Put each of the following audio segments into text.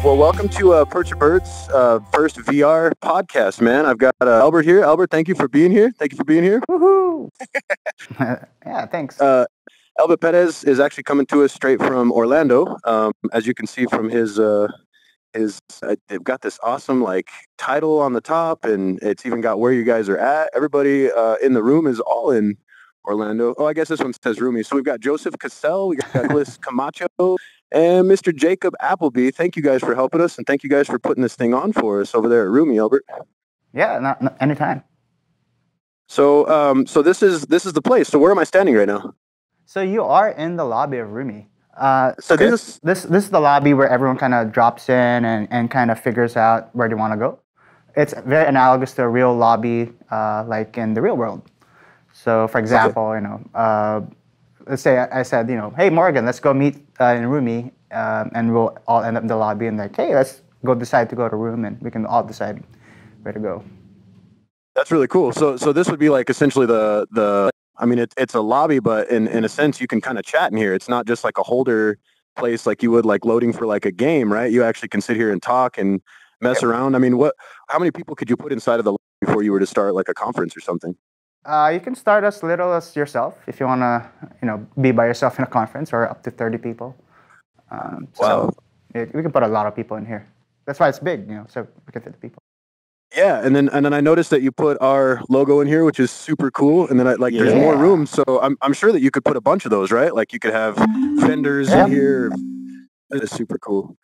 Well, welcome to Perch first VR podcast, man. I've got Elbert here. Elbert, thank you for being here. Woohoo! Yeah, thanks. Elbert Perez is actually coming to us straight from Orlando. As you can see from they've got this awesome title on the top, and it's even got where you guys are at. Everybody in the room is all in Orlando. Oh, I guess this one says Rumi. So we've got Joseph Cassell, we got Nicholas Camacho, and Mr. Jacob Appleby. Thank you guys for helping us, and thank you guys for putting this thing on for us over there at Rumi, Albert. Yeah, not anytime. So, so this is the place. So where am I standing right now? So you are in the lobby of Rumi. So Okay. this is the lobby where everyone kind of drops in and kind of figures out where they want to go. It's very analogous to a real lobby, like in the real world. So, for example, let's say I said, hey Morgan, let's go meet in Rumi, and we'll all end up in the lobby and hey, let's decide to go to room, and we can all decide where to go. That's really cool. So this would be essentially it's a lobby, but in a sense you can kind of chat in here. It's not just like a holder place like you would loading for a game, right? You actually can sit here and talk and mess around. I mean, how many people could you put inside of the lobby before you were to start a conference or something? You can start as little as yourself if you want to, be by yourself in a conference, or up to 30 people. Wow. So we can put a lot of people in here. That's why it's big, so we can fit the people. Yeah, and then I noticed that you put our logo in here, which is super cool. And then there's more room, so I'm sure that you could put a bunch of those, right? You could have vendors in here. That is super cool.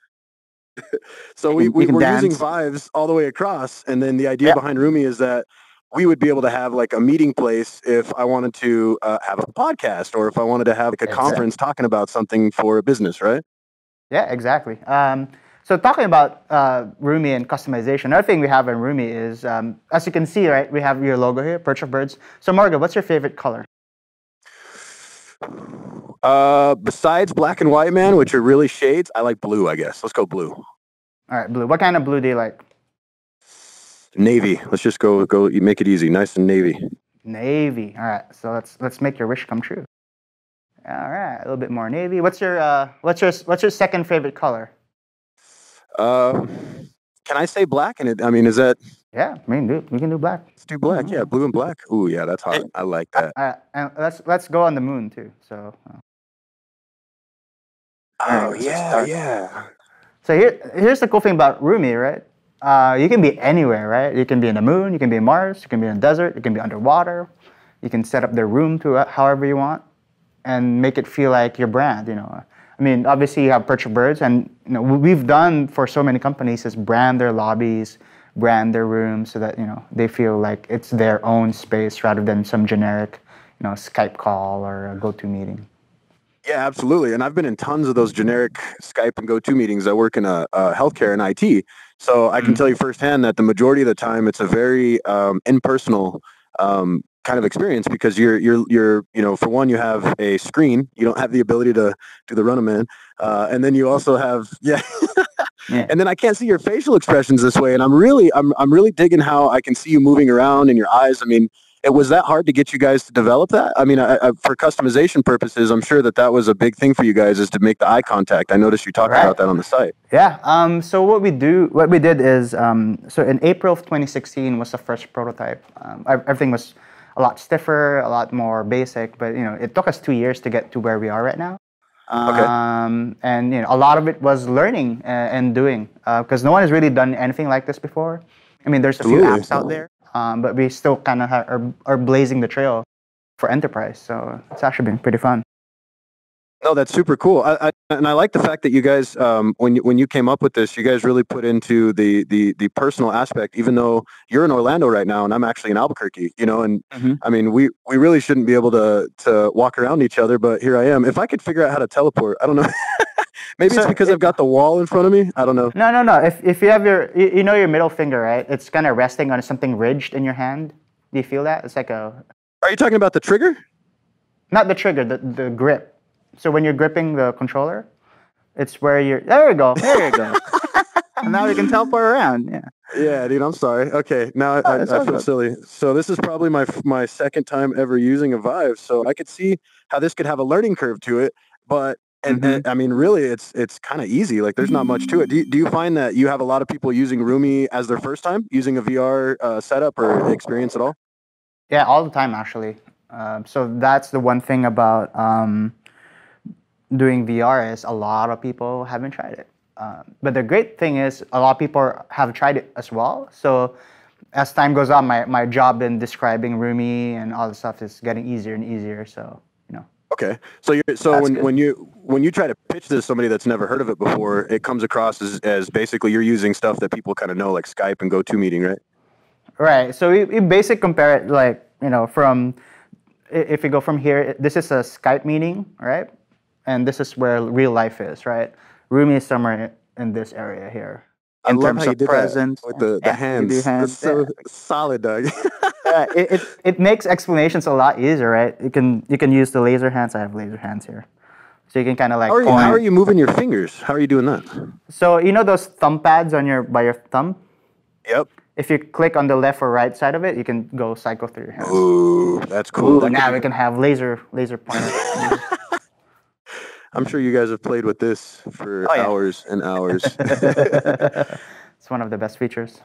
So we're using Vives all the way across, and then the idea behind Rumi is that we would be able to have a meeting place if I wanted to have a podcast, or if I wanted to have a conference talking about something for a business, right? Yeah, exactly. So talking about Rumi and customization, another thing we have in Rumi is, as you can see, right, we have your logo here, Perch of Birds. So Morgan, what's your favorite color? Besides black and white, man, which are really shades, I like blue, I guess. Let's go blue. All right, blue. What kind of blue do you like? Navy. Let's just go. You make it easy, nice and navy. Navy. All right. So let's make your wish come true. All right, a little bit more navy. What's your second favorite color? Can I say black? And is that? Yeah, we can do black. Let's do black. Yeah, blue and black. Ooh, yeah, that's hot. I like that. And let's go on the moon too. So. Oh yeah. So here's the cool thing about Rumi, right? You can be anywhere, right? You can be in the moon, you can be in Mars, you can be in the desert, you can be underwater. You can set up the room to however you want, and make it feel like your brand. Obviously you have Perch of Birds, and what we've done for so many companies is brand their lobbies, brand their rooms, so that they feel like it's their own space rather than some generic, Skype call or a GoToMeeting. Yeah, absolutely. And I've been in tons of those generic Skype and GoToMeetings. I work in healthcare and IT. So I can tell you firsthand that the majority of the time it's a very impersonal kind of experience, because you're for one, you have a screen. You don't have the ability to do the run-a-man. And then you also have and then I can't see your facial expressions this way. And I'm really digging how I can see you moving around in your eyes. It was that hard to get you guys to develop that? For customization purposes, I'm sure that was a big thing for you guys, is to make the eye contact. I noticed you talking about that on the site. Yeah. So what we did is, so in April of 2016 was the first prototype. Everything was a lot stiffer, a lot more basic, but it took us 2 years to get to where we are right now. And a lot of it was learning and doing, because no one has really done anything like this before. There's a few apps out there. But we still kind of are blazing the trail for enterprise. So it's actually been pretty fun. No, that's super cool. And I like the fact that you guys, when you came up with this, you guys really put into the personal aspect, even though you're in Orlando right now and I'm actually in Albuquerque, and we really shouldn't be able to walk around each other, but here I am. If I could figure out how to teleport, I don't know. Maybe it's because I've got the wall in front of me. I don't know. No. If you have your middle finger, right? It's kind of resting on something ridged in your hand. Do you feel that? It's like a... Are you talking about the trigger? Not the trigger, the grip. So when you're gripping the controller, it's where you're... There you go. And now you can teleport around. Yeah. Yeah, dude, I'm sorry. Okay, now I feel silly. So this is probably my second time ever using a Vive, so I could see how this could have a learning curve to it, but And I mean, really, it's kind of easy. Like, there's not much to it. Do you find that you have a lot of people using Roomy as their first time using a VR setup or experience at all? Yeah, all the time actually. So that's the one thing about doing VR is a lot of people haven't tried it. But the great thing is a lot of people have tried it as well. So as time goes on, my job in describing Roomy and all the stuff is getting easier and easier. So, you know. Okay, so when you try to pitch this to somebody that's never heard of it before, it comes across as basically you're using stuff that people kind of know, like Skype and GoToMeeting, right? Right. So we basically compare it like, you know, from if you go from here, this is a Skype meeting, right? And this is where real life is, right? Roomy is somewhere in this area here. I love how you did that with the hands. You do hands. It's so solid, Doug. It makes explanations a lot easier, right? You can use the laser hands. I have laser hands here, so you can kind of like. How are you moving your fingers? How are you doing that? So you know those thumb pads on by your thumb. Yep. If you click on the left or right side of it, you can go cycle through your hands. Ooh, that's cool. Ooh, now we can have laser pointer. I'm sure you guys have played with this for hours and hours. It's one of the best features.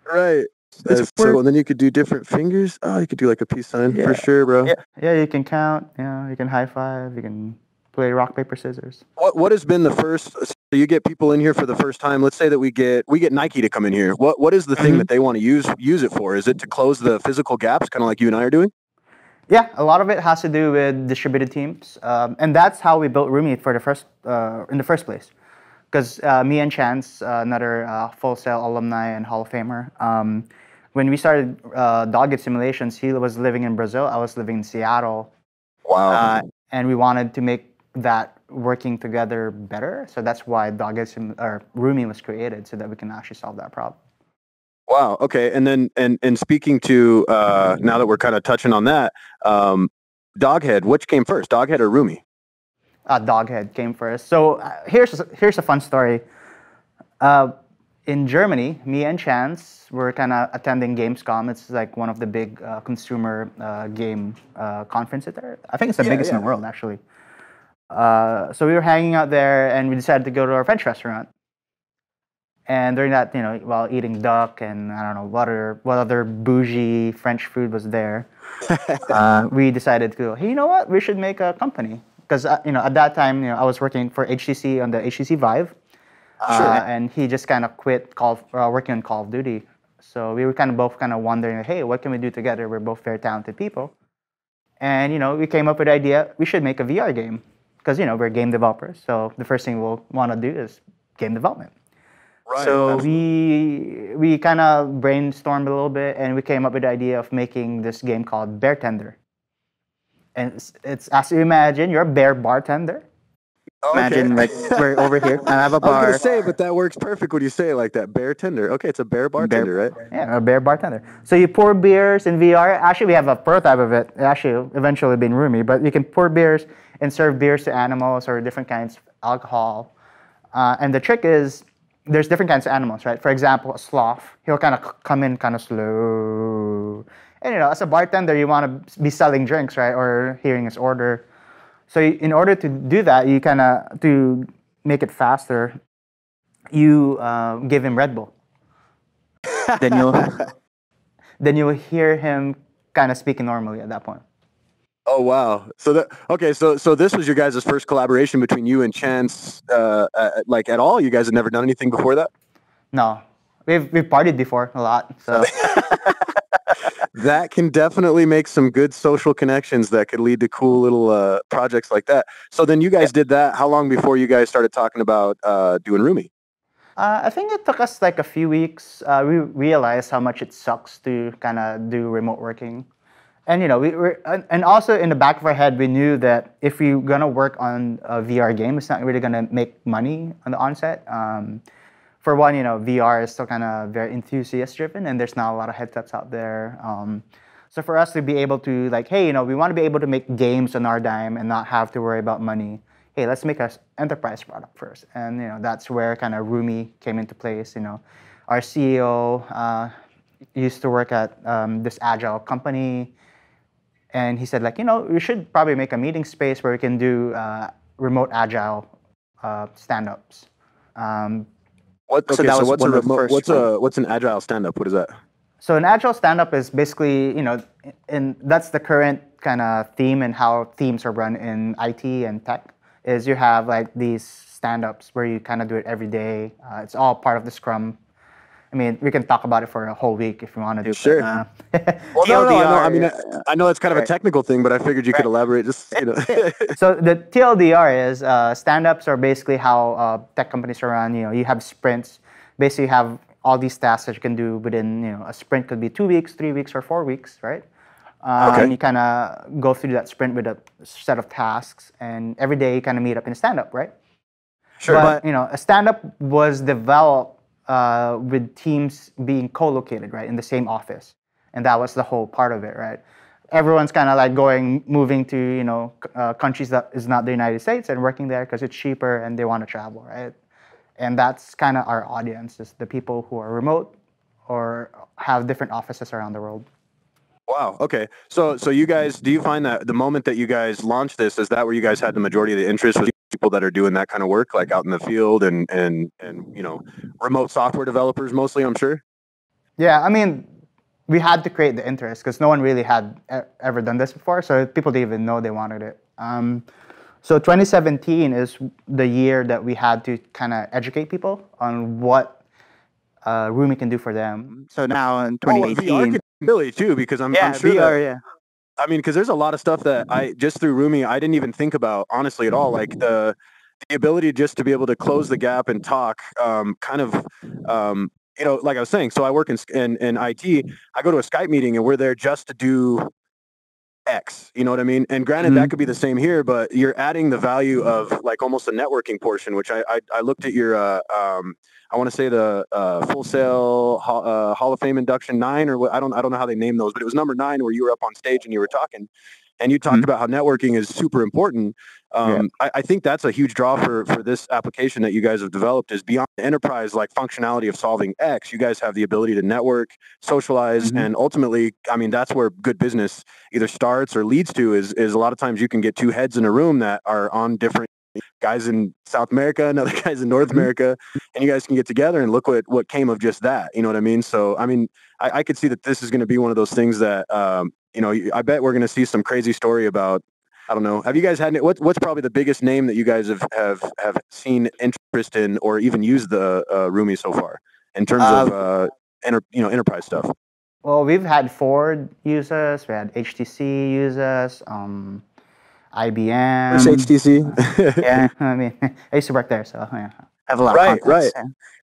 Right. That's so, and then you could do different fingers. Oh, you could do like a peace sign for sure, bro. Yeah, you can count. Yeah, you can high five. You can play rock paper scissors. What has been the first? So you get people in here for the first time. Let's say that we get Nike to come in here. What is the thing that they want to use it for? Is it to close the physical gaps, kind of like you and I are doing? Yeah, a lot of it has to do with distributed teams, and that's how we built Roomy for in the first place. Because me and Chance, another Full Sail alumni and Hall of Famer, when we started Doghead Simulations, he was living in Brazil. I was living in Seattle. Wow. And we wanted to make that working together better. So that's why Roomy was created, so that we can actually solve that problem. Wow. Okay. And then, and speaking to now that we're kind of touching on that, Doghead, which came first, Doghead or Roomy? Doghead came first. So here's a fun story. In Germany, me and Chance were kind of attending Gamescom. It's like one of the big consumer game conferences there. I think it's the biggest in the world, actually. So we were hanging out there, and we decided to go to our French restaurant. And during that, you know, while eating duck and I don't know what other bougie French food was there, we decided to go, hey, you know what? We should make a company. Because you know, at that time, you know, I was working for HTC on the HTC VIVE, and he just kind of quit working on Call of Duty. So we were both wondering, hey, what can we do together? We're both very talented people, and you know, we came up with the idea we should make a VR game because you know we're game developers. So the first thing we'll want to do is game development. Right. So we kind of brainstormed a little bit, and we came up with the idea of making this game called Bear Tender. And it's as you imagine, you're a bear bartender. Okay. Imagine like we're over here. I have a bar. I was gonna say, but that works perfect when you say it like that. Bear tender. Okay, it's a bear bartender, right? Yeah, a bear bartender. So you pour beers in VR. Actually, we have a prototype of it. Actually, eventually been Roomy, but you can pour beers and serve beers to animals or different kinds of alcohol. And the trick is, there's different kinds of animals, right? For example, a sloth. He'll kind of come in kind of slow. And you know, as a bartender, you want to be selling drinks, right, or hearing his order. So in order to do that, you to make it faster, you give him Red Bull. then you'll hear him kind of speaking normally at that point. Oh wow! So this was your guys' first collaboration between you and Chance, like at all? You guys had never done anything before that? No, we've partied before a lot, so. That can definitely make some good social connections that could lead to cool little projects like that. So then you guys did that. How long before you guys started talking about doing Roomy? I think it took us like a few weeks. We realized how much it sucks to kind of do remote working. And you know, and also in the back of our head, we knew that if we're gonna work on a VR game, it's not really gonna make money on the onset. For one, you know, VR is still kind of very enthusiast-driven, and there's not a lot of headsets out there. So for us to be able to like, hey, you know, we want to be able to make games on our dime and not have to worry about money. Hey, let's make an enterprise product first, and you know, that's where kind of Roomy came into place. You know, our CEO used to work at this agile company. And he said, like, you know, we should probably make a meeting space where we can do remote agile stand-ups. What's an agile stand-up? What is that? So an agile stand-up is basically, that's the current kind of theme and how themes are run in IT and tech, is you have like these stand-ups where you kind of do it every day. It's all part of the Scrum. I mean, we can talk about it for a whole week if you want to do. Sure. Well, no. I know it's kind of a technical thing, but I figured you could elaborate. Just So the TLDR is stand-ups are basically how tech companies are run. You have sprints. Basically, you have all these tasks that you can do within. A sprint could be 2 weeks, 3 weeks, or 4 weeks, right? And you kind of go through that sprint with a set of tasks, and every day you kind of meet up in a stand-up, right? Sure. But a stand-up was developed with teams being co-located, right, in the same office, and that was the whole part of it, right? Everyone's kind of like moving to countries that is not the United States and working there because it's cheaper and they want to travel, right? And that's kind of our audience, is the people who are remote or have different offices around the world. Wow. Okay. So you guys, do you find that the moment that you guys launched this, is that where you guys had the majority of the interest with people that are doing that kind of work, like out in the field and remote software developers mostly, I'm sure? Yeah. I mean, we had to create the interest because no one really had ever done this before. So people didn't even know they wanted it. So 2017 is the year that we had to kind of educate people on what Rumi can do for them. So now in 2018, VR can really too, because I'm sure VR, I mean, because there's a lot of stuff that I just through Rumi I didn't even think about honestly at all, like the ability just to be able to close the gap and talk, like I was saying. So I work in IT. I go to a Skype meeting and we're there just to do X, you know what I mean? And granted, that could be the same here, but you're adding the value of like almost a networking portion, which I looked at your, I want to say the Full Sail Hall of Fame induction 9, or what, I don't know how they name those, but it was number 9 where you were up on stage and you were talking. And you talked about how networking is super important. I think that's a huge draw for this application that you guys have developed, is beyond the enterprise like functionality of solving X. You guys have the ability to network, socialize, and ultimately, I mean, that's where good business either starts or leads to. Is a lot of times you can get two heads in a room that are on different guys in South America and other guys in North America, and you guys can get together and look what came of just that. You know what I mean? So, I mean, I could see that this is going to be one of those things that, I bet we're going to see some crazy story about, I don't know. Have you guys had, what's probably the biggest name that you guys have seen interest in or even used the Rumi so far in terms of, enterprise stuff? Well, we've had Ford use us. We had HTC use us. IBM. Where's HTC? Yeah, I mean, I used to work there, so yeah, I have a lot of contacts. Right.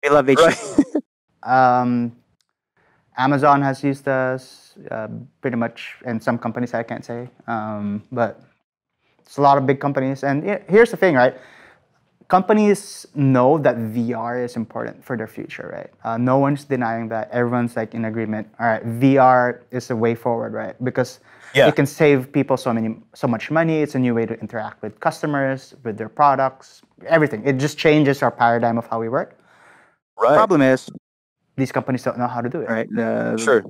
We love HTC. Amazon has used us pretty much, and some companies I can't say, but it's a lot of big companies. And here's the thing, right? Companies know that VR is important for their future, right? No one's denying that. Everyone's like in agreement. All right, VR is the way forward, right? Because it can save people so much money. It's a new way to interact with customers, with their products, everything. It just changes our paradigm of how we work. Right. The problem is these companies don't know how to do it, right? Sure.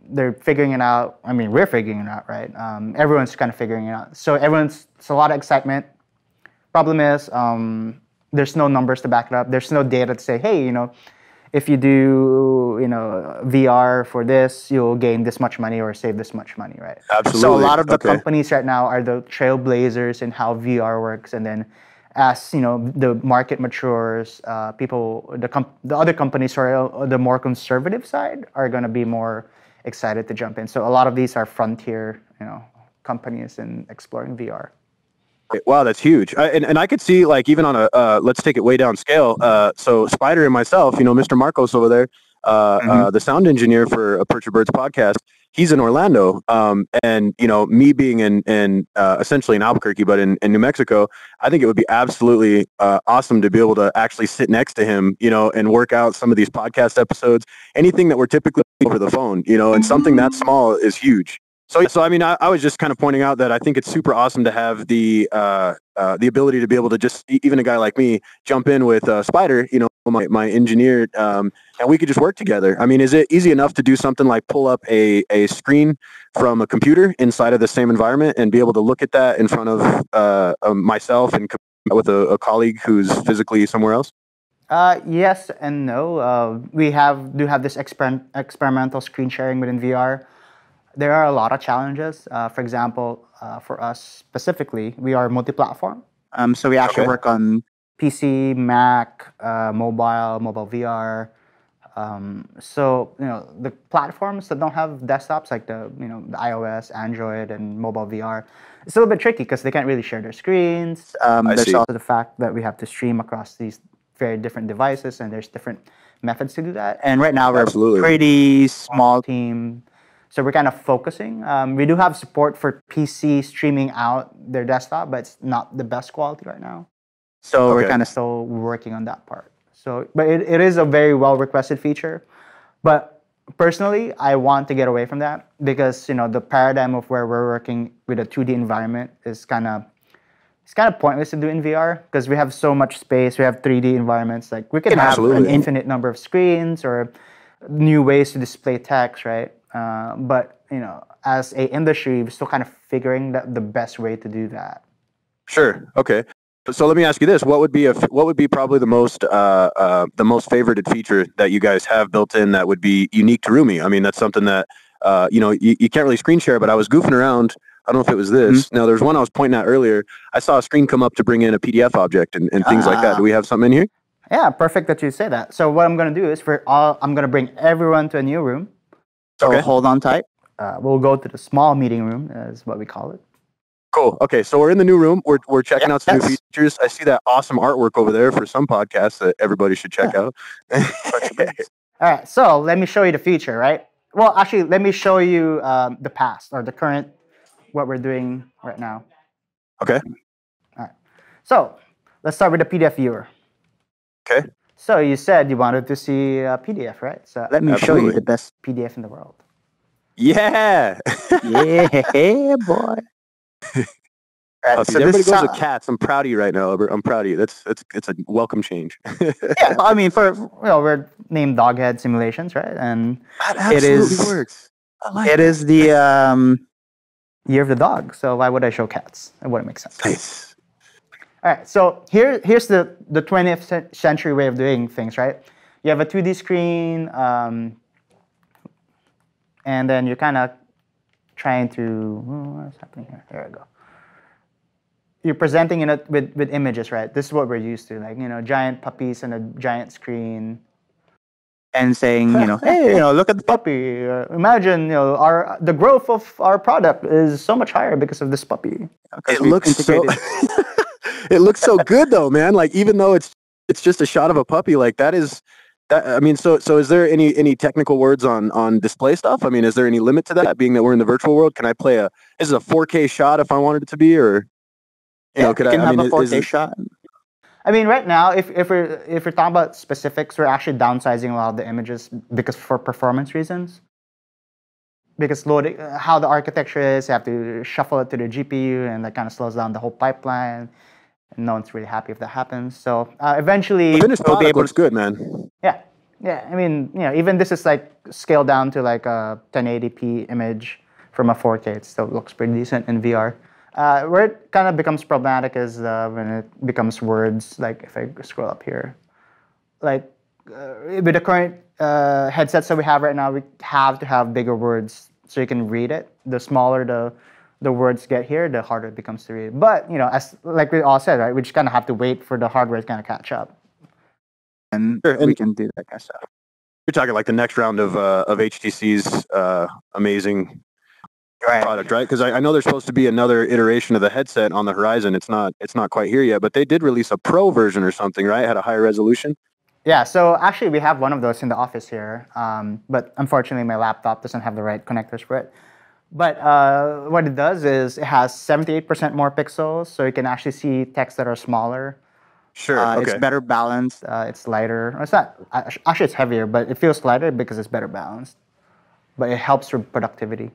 They're figuring it out. I mean, we're figuring it out, right? Everyone's kind of figuring it out. So it's a lot of excitement. Problem is, there's no numbers to back it up. There's no data to say, hey, if you do, VR for this, you'll gain this much money or save this much money, right? Absolutely. So a lot of the companies right now are the trailblazers in how VR works, and then as the market matures, the other companies who are the more conservative side are going to be more excited to jump in. So a lot of these are frontier, companies in exploring VR. Wow, that's huge. And I could see, like, even on a, let's take it way down scale. So Spider and myself, Mr. Marcos over there, the sound engineer for a Perch Birds podcast, he's in Orlando. And, me being in essentially in Albuquerque, but in New Mexico, I think it would be absolutely awesome to be able to actually sit next to him, and work out some of these podcast episodes, anything that we're typically over the phone, and something that small is huge. So I mean, I was just kind of pointing out that I think it's super awesome to have the ability to be able to just, even a guy like me, jump in with Spider, my engineer, and we could just work together. I mean, is it easy enough to do something like pull up a screen from a computer inside of the same environment and be able to look at that in front of myself and with a colleague who's physically somewhere else? Yes and no. We do have this experimental screen sharing within VR. There are a lot of challenges. For example, for us specifically, we are multi-platform. So we actually work on PC, Mac, mobile VR. So the platforms that don't have desktops, like the iOS, Android, and mobile VR, it's a little bit tricky because they can't really share their screens. There's also the fact that we have to stream across these very different devices, and there's different methods to do that. And right now we're a pretty small team, so we're kind of focusing. We do have support for PC streaming out their desktop, but it's not the best quality right now. So we're kind of still working on that part. So, but it is a very well requested feature. But personally, I want to get away from that because the paradigm of where we're working with a 2D environment is kind of pointless to do in VR because we have so much space. We have 3D environments. Like we can have an infinite number of screens or new ways to display text, right? But as a industry, we're still kind of figuring the best way to do that. Sure. Okay. So let me ask you this: what would be probably the most favorited feature that you guys have built in that would be unique to Rumi? I mean, that's something that you can't really screen share. But I was goofing around. I don't know if it was this. Mm-hmm. Now, there's one I was pointing at earlier. I saw a screen come up to bring in a PDF object and things like that. Do we have something in here? Yeah, perfect that you say that. So what I'm going to do is I'm going to bring everyone to a new room. So hold on tight. We'll go to the small meeting room, is what we call it. Cool. Okay, so we're in the new room. We're checking out some new features. I see that awesome artwork over there for some podcasts that everybody should check out. All right, so let me show you the future, right? Well, actually, let me show you the past or the current, what we're doing right now. Okay. All right. So let's start with the PDF viewer. Okay. So you said you wanted to see a PDF, right? So let me show you the best PDF in the world. Yeah. Yeah, boy. Right, so everybody goes with cats. I'm proud of you right now, Elbert. I'm proud of you. It's a welcome change. Yeah, I mean, we're named Doghead Simulations, right? And it works. I like it. Is the year of the dog. So why would I show cats? It wouldn't make sense. Nice. All right. So here's the 20th century way of doing things, right? You have a 2D screen, and then you're kind of trying to, what's happening here? There we go. You're presenting it with images, right? This is what we're used to, like, giant puppies and a giant screen. And saying, hey, look at the puppy. Imagine, the growth of our product is so much higher because of this puppy. It looks so, it looks so good though, man. Like, even though it's just a shot of a puppy, like that. I mean, so is there any technical words on display stuff? I mean, is there any limit to that? Being that we're in the virtual world, can I play is it a 4K shot if I wanted it to be, or could I have a 4K shot? I mean, right now, if we're talking about specifics, we're actually downsizing a lot of the images for performance reasons. Because loading, how the architecture is, you have to shuffle it to the GPU, and that kind of slows down the whole pipeline. And no one's really happy if that happens. So eventually, the finished product looks good, man. Yeah. I mean, even this is like scaled down to like a 1080p image from a 4K. It still looks pretty decent in VR. Where it kind of becomes problematic is when it becomes words. Like if I scroll up here, like with the current headsets that we have right now, we have to have bigger words so you can read it. The smaller the words get here, the harder it becomes to read. But as like we all said, right, we just kind of have to wait for the hardware to kind of catch up, and we can do that kind of stuff. You're talking like the next round of HTC's amazing product, right? Because I know there's supposed to be another iteration of the headset on the horizon. It's not quite here yet, but they did release a Pro version or something, right? It had a higher resolution. Yeah, so actually we have one of those in the office here, but unfortunately my laptop doesn't have the right connectors for it. But what it does is it has 78% more pixels, so you can actually see text that are smaller. Sure, okay. It's better balanced. It's lighter. It's not actually it's heavier, but it feels lighter because it's better balanced. But it helps with productivity.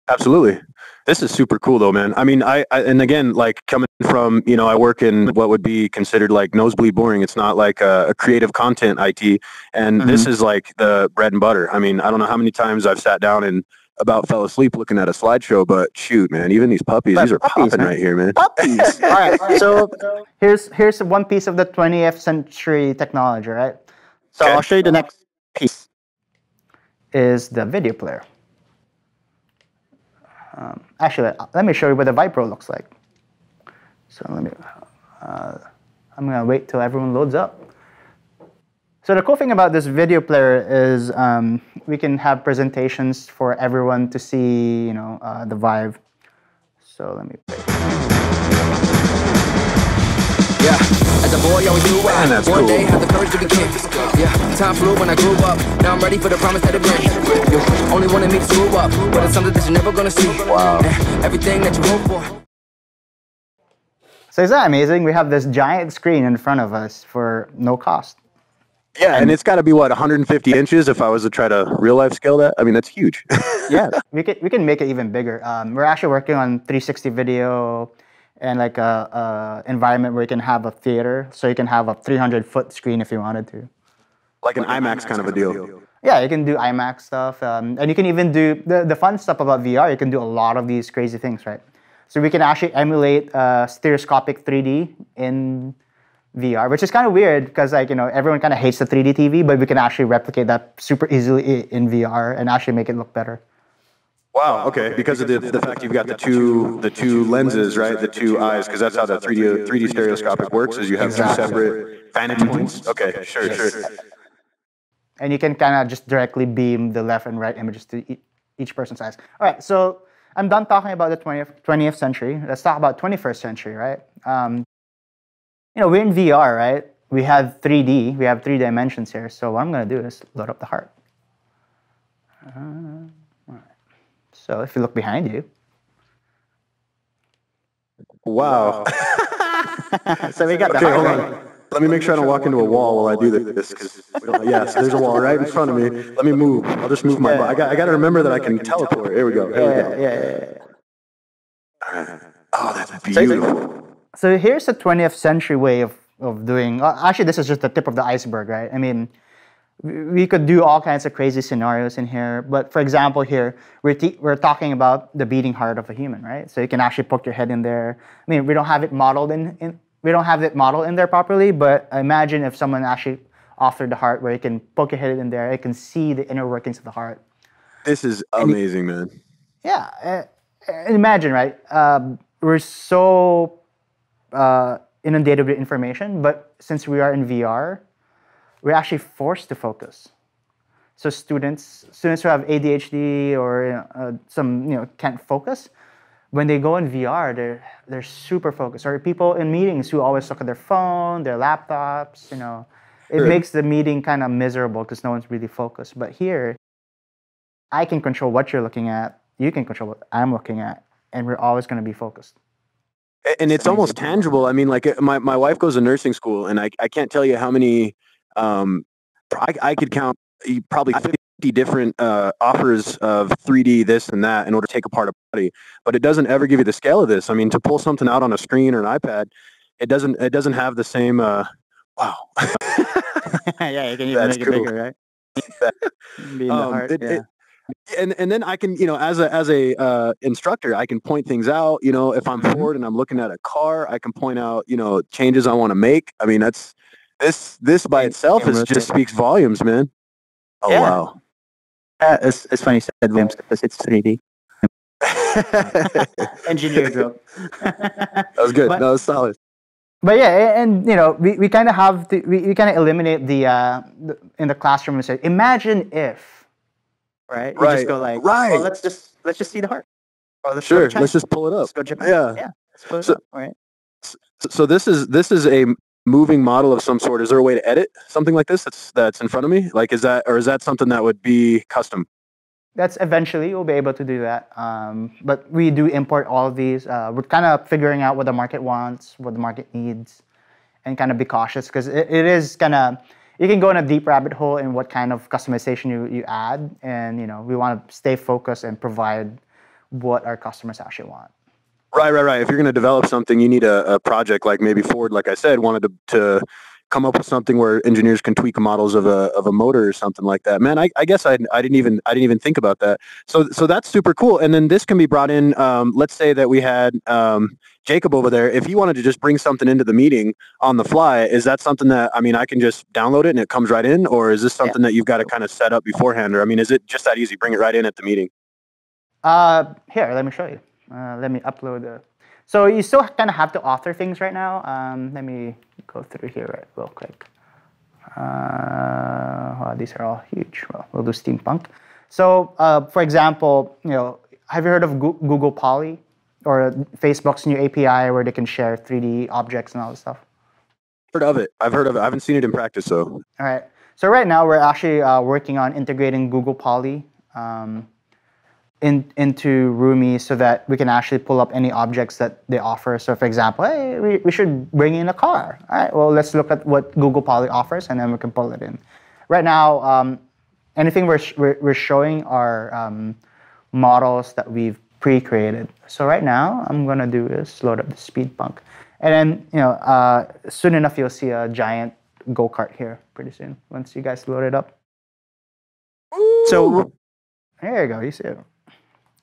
Absolutely. This is super cool though, man. I mean, I and again, like coming from, I work in what would be considered like nosebleed boring. It's not like a creative content IT. And this is like the bread and butter. I mean, I don't know how many times I've sat down and about fell asleep looking at a slideshow, but shoot, man, even these puppies, these are puppies, popping man. right here, man. Puppies. All right. So here's one piece of the 20th century technology, right? So Okay. I'll show you the next piece. Is the video player. Actually, let me show you what the Vive Pro looks like. So let me. I'm gonna wait till everyone loads up. So the cool thing about this video player is we can have presentations for everyone to see, you know, the Vive. So let me play. Yeah, as a boy, always knew I that's one cool. day had the courage to be king. Yeah, time flew when I grew up. Now I'm ready for the promise that it brings. You only wanted me to screw up, but it's something that you're never gonna see. Wow. And everything that you hope for. So is that amazing? We have this giant screen in front of us for no cost. Yeah, and it's got to be what 150 inches if I was to try to real life scale that. I mean, that's huge. Yeah, we can make it even bigger. We're actually working on 360 video and like a environment where you can have a theater, so you can have a 300-foot screen if you wanted to. Like an IMAX kind of a deal. Yeah, you can do IMAX stuff, and you can even do the fun stuff about VR. You can do a lot of these crazy things, right? So we can actually emulate stereoscopic 3D in VR, which is kind of weird because, like, you know, everyone kind of hates the 3D TV, but we can actually replicate that super easily in VR and actually make it look better. Wow. Okay. Because of the fact you've got the two lenses, right? The two eyes, because that's how the 3D stereoscopic works. Is you have two separate vantage points. Okay. Sure. And you can kind of just directly beam the left and right images to each person's eyes. All right. So I'm done talking about the 20th century. Let's talk about 21st century, right? You know, we're in VR, right? We have 3D. We have 3 dimensions here. So what I'm going to do is load up the heart. All right. So if you look behind you. Wow. So we got the Okay, heart, hold right? on. Let me make sure I don't walk into a wall while I do this. Cause yes, there's a wall right in front of me. Let me move. I'll just move my body. I got to remember that I can teleport. Here we go. Yeah. Oh, that's beautiful. So here's the 20th century way of doing. Actually, this is just the tip of the iceberg, right? I mean, we could do all kinds of crazy scenarios in here. But for example, here we're talking about the beating heart of a human, right? So you can actually poke your head in there. I mean, we don't have it modeled we don't have it modeled in there properly. But imagine if someone actually offered the heart where you can poke your head in there, you can see the inner workings of the heart. This is amazing, man. Yeah, imagine, right? We're so inundated with information, but since we are in VR, we're actually forced to focus. So students who have ADHD or some can't focus, when they go in VR, they're super focused. Or people in meetings who always look at their phone, their laptops, it makes the meeting kind of miserable because no one's really focused. But here, I can control what you're looking at. You can control what I'm looking at, and we're always going to be focused. And it's almost tangible. I mean, like my wife goes to nursing school, and I can't tell you how many. I could count probably 50 different offers of 3D this and that in order to take apart a body, but it doesn't ever give you the scale of this. I mean, to pull something out on a screen or an iPad, it doesn't have the same. Wow. Yeah, you can even make it bigger, right? Be in the heart, yeah. And then I can, as a instructor, I can point things out. If I'm bored and I'm looking at a car, I can point out, changes I want to make. I mean, that's this by itself just speaks volumes, man. Oh, yeah. Wow. It's funny you said volumes because it's 3D. Engineer joke. That was good. That was solid. But yeah, and we kind of have to, we kind of eliminate the in the classroom and say, imagine if, right? You just go like, well, let's just see the heart. Or let's just pull it up. Let's go Japan. Yeah. Let's pull it up. All right. So this is a moving model of some sort. Is there a way to edit something like this that's in front of me? Like, is that something that would be custom? That's eventually we'll be able to do that. But we do import all of these. We're kind of figuring out what the market wants, what the market needs, and kind of be cautious because it is kind of, you can go in a deep rabbit hole in what kind of customization you add, and we want to stay focused and provide what our customers actually want. Right. If you're going to develop something, you need a project like maybe Ford, like I said, wanted to come up with something where engineers can tweak models of a motor or something like that. Man, I guess I didn't even think about that. So that's super cool. And then this can be brought in. Let's say that we had Jacob over there. If he wanted to just bring something into the meeting on the fly, is that something that, I mean, I can just download it and it comes right in, or is this something that you've got to kind of set up beforehand? Or I mean, is it just that easy? Bring it right in at the meeting. Here, let me show you. Let me upload the. So you still kind of have to author things right now. Let me go through here real quick. Wow, these are all huge. Well, we'll do steampunk. So, for example, have you heard of Google Poly or Facebook's new API where they can share 3D objects and all this stuff? Heard of it. I've heard of it. I haven't seen it in practice though. All right. So right now we're actually working on integrating Google Poly into Rumi so that we can actually pull up any objects that they offer. So for example, hey, we should bring in a car. All right, well, let's look at what Google Poly offers and then we can pull it in. Right now, anything we're showing are models that we've pre-created. So right now, I'm gonna do is load up the speedpunk. And then, soon enough, you'll see a giant go-kart here pretty soon once you guys load it up. Ooh. So there you go, you see it.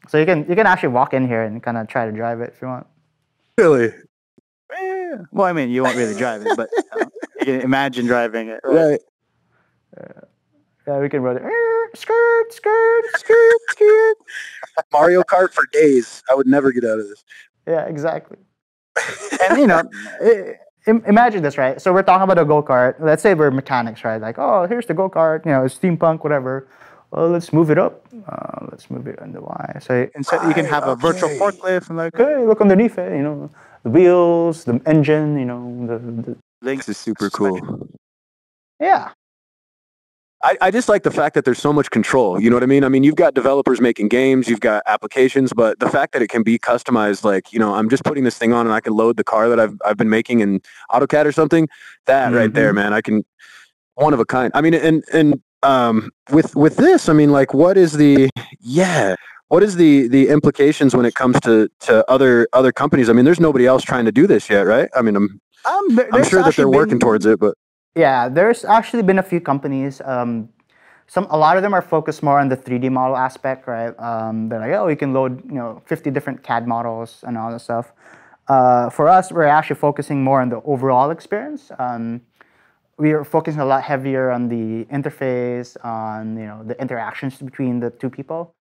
So you can actually walk in here and kind of try to drive it if you want. Really? Yeah. Well, I mean, you won't really drive it, but you can imagine driving it. Right. Yeah, we can run it. Skirt, skirt, skirt, skirt. Mario Kart for days. I would never get out of this. Yeah, exactly. And imagine this, right? So we're talking about a go-kart. Let's say we're mechanics, right? Like, oh, here's the go-kart, it's steampunk, whatever. Well, let's move it up. Let's move it on the Y. So instead, you can have a virtual forklift and like, hey, look underneath it. The wheels, the engine. The This is super cool. Yeah. I just like the fact that there's so much control. You know what I mean? I mean, you've got developers making games, you've got applications, but the fact that it can be customized, like, I'm just putting this thing on and I can load the car that I've been making in AutoCAD or something. That right there, man, I can, one of a kind. I mean, and with this, I mean, like, what is the implications when it comes to other companies? I mean, there's nobody else trying to do this yet, right? I mean, I'm sure that they're working towards it, but yeah, there's actually been a few companies. A lot of them are focused more on the 3D model aspect, right? They're like, oh, you can load 50 different CAD models and all that stuff. For us, we're actually focusing more on the overall experience. We are focusing a lot heavier on the interface, on the interactions between the two people.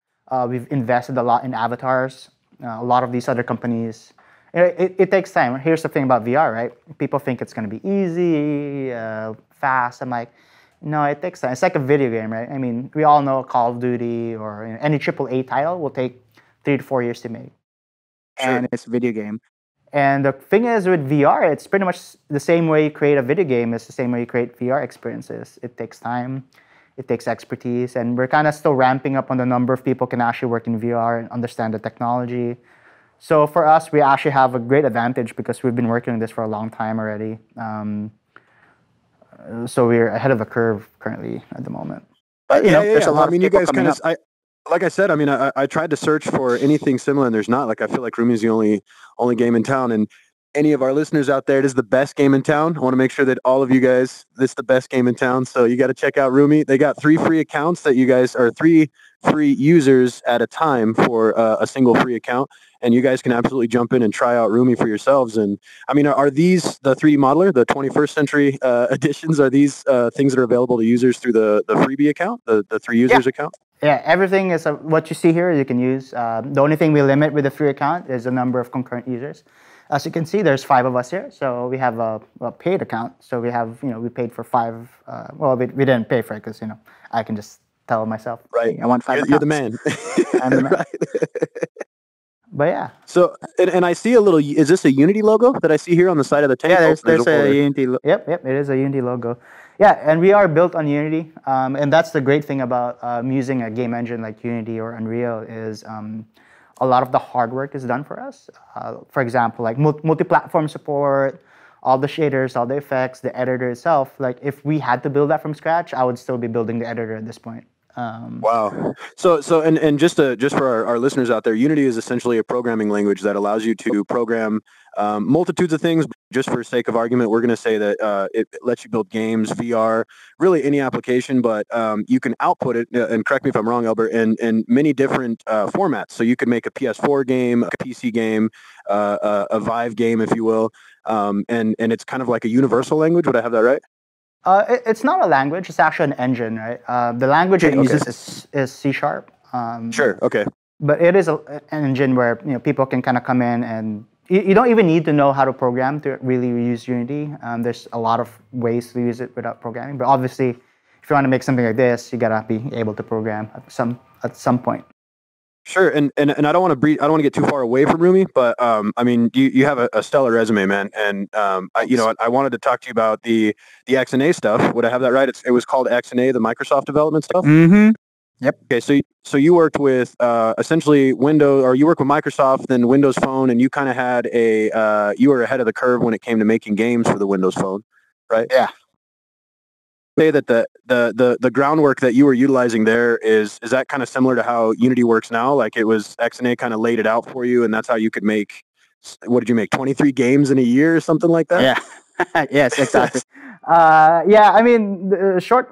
We've invested a lot in avatars. A lot of these other companies, it takes time. Here's the thing about VR, right? People think it's going to be easy, fast. I'm like, no, it takes time. It's like a video game, right? I mean, we all know Call of Duty or any AAA title will take 3 to 4 years to make. Sure. And it's a video game. And the thing is with VR, it's pretty much the same way you create a video game is the same way you create VR experiences. It takes time, it takes expertise, and we're kind of still ramping up on the number of people who can actually work in VR and understand the technology. So for us, we actually have a great advantage because we've been working on this for a long time already. So we're ahead of the curve currently at the moment. But there's a lot. I mean, you guys kind of. Like I said, I mean, I tried to search for anything similar, and there's not. Like, I feel like Rumi is the only game in town. And any of our listeners out there, it is the best game in town. I want to make sure that all of you guys, this is the best game in town. So you got to check out Rumi. They got 3 free accounts that you guys are 3 free users at a time for a single free account. And you guys can absolutely jump in and try out Rumi for yourselves. And I mean, are these the 3D modeler, the 21st century editions? Are these things that are available to users through the freebie account, the 3 users account? Yeah, everything is what you see here. You can use. The only thing we limit with the free account is the number of concurrent users. As you can see, there's 5 of us here. So we have a paid account. So we have, we paid for 5. Well, we didn't pay for it because I can just tell myself. Right. I want 5. You're the man. I'm the man. Right. But yeah. So and I see a little. Is this a Unity logo that I see here on the side of the table? Yeah, there's a Unity. Yep, it is a Unity logo. Yeah, and we are built on Unity, and that's the great thing about using a game engine like Unity or Unreal is a lot of the hard work is done for us. For example, like multi-platform support, all the shaders, all the effects, the editor itself. Like if we had to build that from scratch, I would still be building the editor at this point. Wow. And just for our listeners out there, Unity is essentially a programming language that allows you to program multitudes of things. Just for sake of argument, we're going to say that it lets you build games, VR, really any application, but you can output it, and correct me if I'm wrong, Elbert, in many different formats. So you could make a PS4 game, a PC game, a Vive game, if you will, and it's kind of like a universal language. Would I have that right? It's not a language. It's actually an engine, right? The language it uses is C#. Sure. Okay. But it is an engine where people can kind of come in, and you don't even need to know how to program to really use Unity. There's a lot of ways to use it without programming. But obviously, if you want to make something like this, you gotta be able to program at some point. Sure, and I don't want to get too far away from Rumi, but I mean, you have a stellar resume, man, and I wanted to talk to you about the XNA stuff. Would I have that right? It was called XNA, the Microsoft development stuff. Mm-hmm. Yep. Okay, so you worked with essentially Windows, or you worked with Microsoft, then Windows Phone, and you kind of had you were ahead of the curve when it came to making games for the Windows Phone, right? Yeah. Say that the groundwork that you were utilizing there is that kind of similar to how Unity works now? Like it was XNA kind of laid it out for you, and that's how you could make. What did you make? 23 games in a year or something like that? Yeah. Yes, exactly. Yeah, I mean,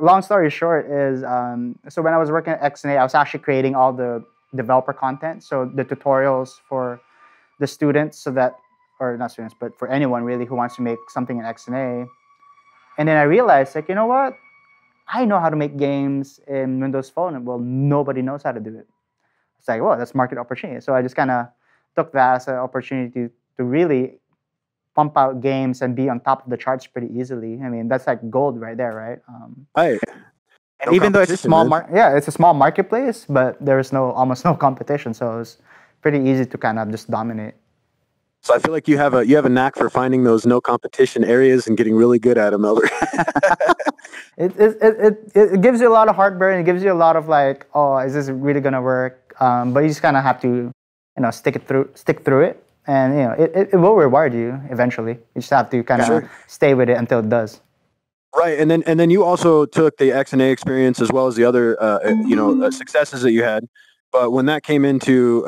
long story short is, so when I was working at XNA, I was actually creating all the developer content, so the tutorials for the students, or not students, but for anyone really who wants to make something in XNA. And then I realized, like, you know what? I know how to make games in Windows Phone, and well, nobody knows how to do it. It's like, well, that's market opportunity. So I just kind of took that as an opportunity to really pump out games and be on top of the charts pretty easily. I mean, that's like gold right there, right? Right. And even though it's a it's a small marketplace, but there's almost no competition, so it's pretty easy to kind of just dominate. So I feel like you have a knack for finding those no competition areas and getting really good at them, Elbert. It gives you a lot of heartburn. It gives you a lot of like, oh, is this really gonna work? But you just kind of have to, stick through it, and it will reward you eventually. You just have to kind of stay with it until it does. Right, and then you also took the XNA experience as well as the other successes that you had. But when that came into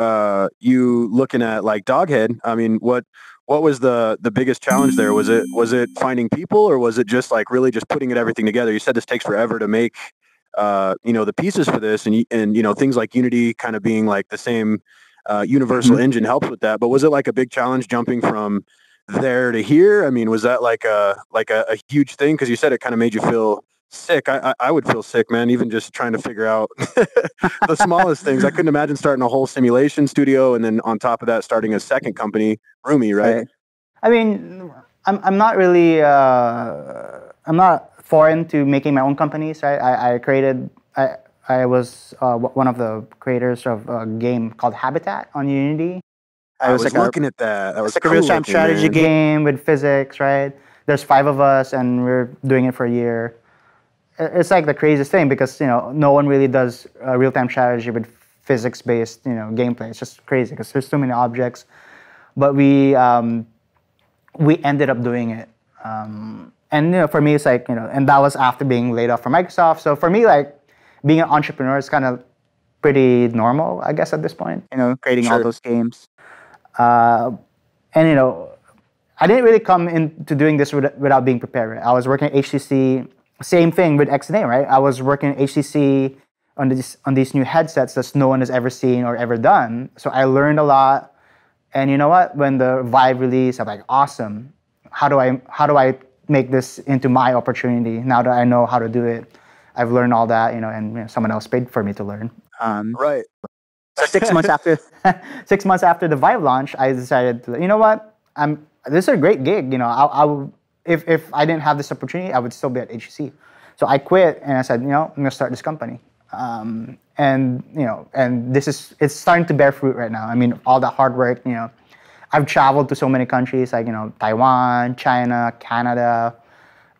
you looking at like Doghead, I mean, what was the biggest challenge there? Was it finding people, or was it just like really just putting everything together? You said this takes forever to make the pieces for this, and things like Unity kind of being like the same universal engine helps with that. But was it like a big challenge jumping from there to here? I mean, was that like a huge thing? Because you said it kind of made you feel sick. I would feel sick, man, even just trying to figure out the smallest things. I couldn't imagine starting a whole simulation studio and then on top of that starting a second company, Rumi, right? I mean, I'm not really I'm not foreign to making my own companies, right? I was one of the creators of a game called Habitat on Unity. I was like looking at that. That was like a real-time strategy game with physics, right? There's 5 of us and we're doing it for a year. It's like the craziest thing because no one really does real-time strategy with physics-based gameplay. It's just crazy because there's too many objects. But we ended up doing it, and for me it's like and that was after being laid off from Microsoft. So for me, like being an entrepreneur is kind of pretty normal, I guess, at this point. Creating all those games, and I didn't really come into doing this without being prepared. Right? I was working at HTC. Same thing with XNA, right? I was working at HTC on these new headsets that no one has ever seen or ever done. So I learned a lot. And you know what? When the Vive released, I'm like, awesome. How do I make this into my opportunity now that I know how to do it? I've learned all that, and someone else paid for me to learn. Right. So 6 months after the Vive launch, I decided to, this is a great gig. If I didn't have this opportunity, I would still be at HTC. So I quit and I said, I'm going to start this company. And it's starting to bear fruit right now. I mean, all that hard work, I've traveled to so many countries like, Taiwan, China, Canada,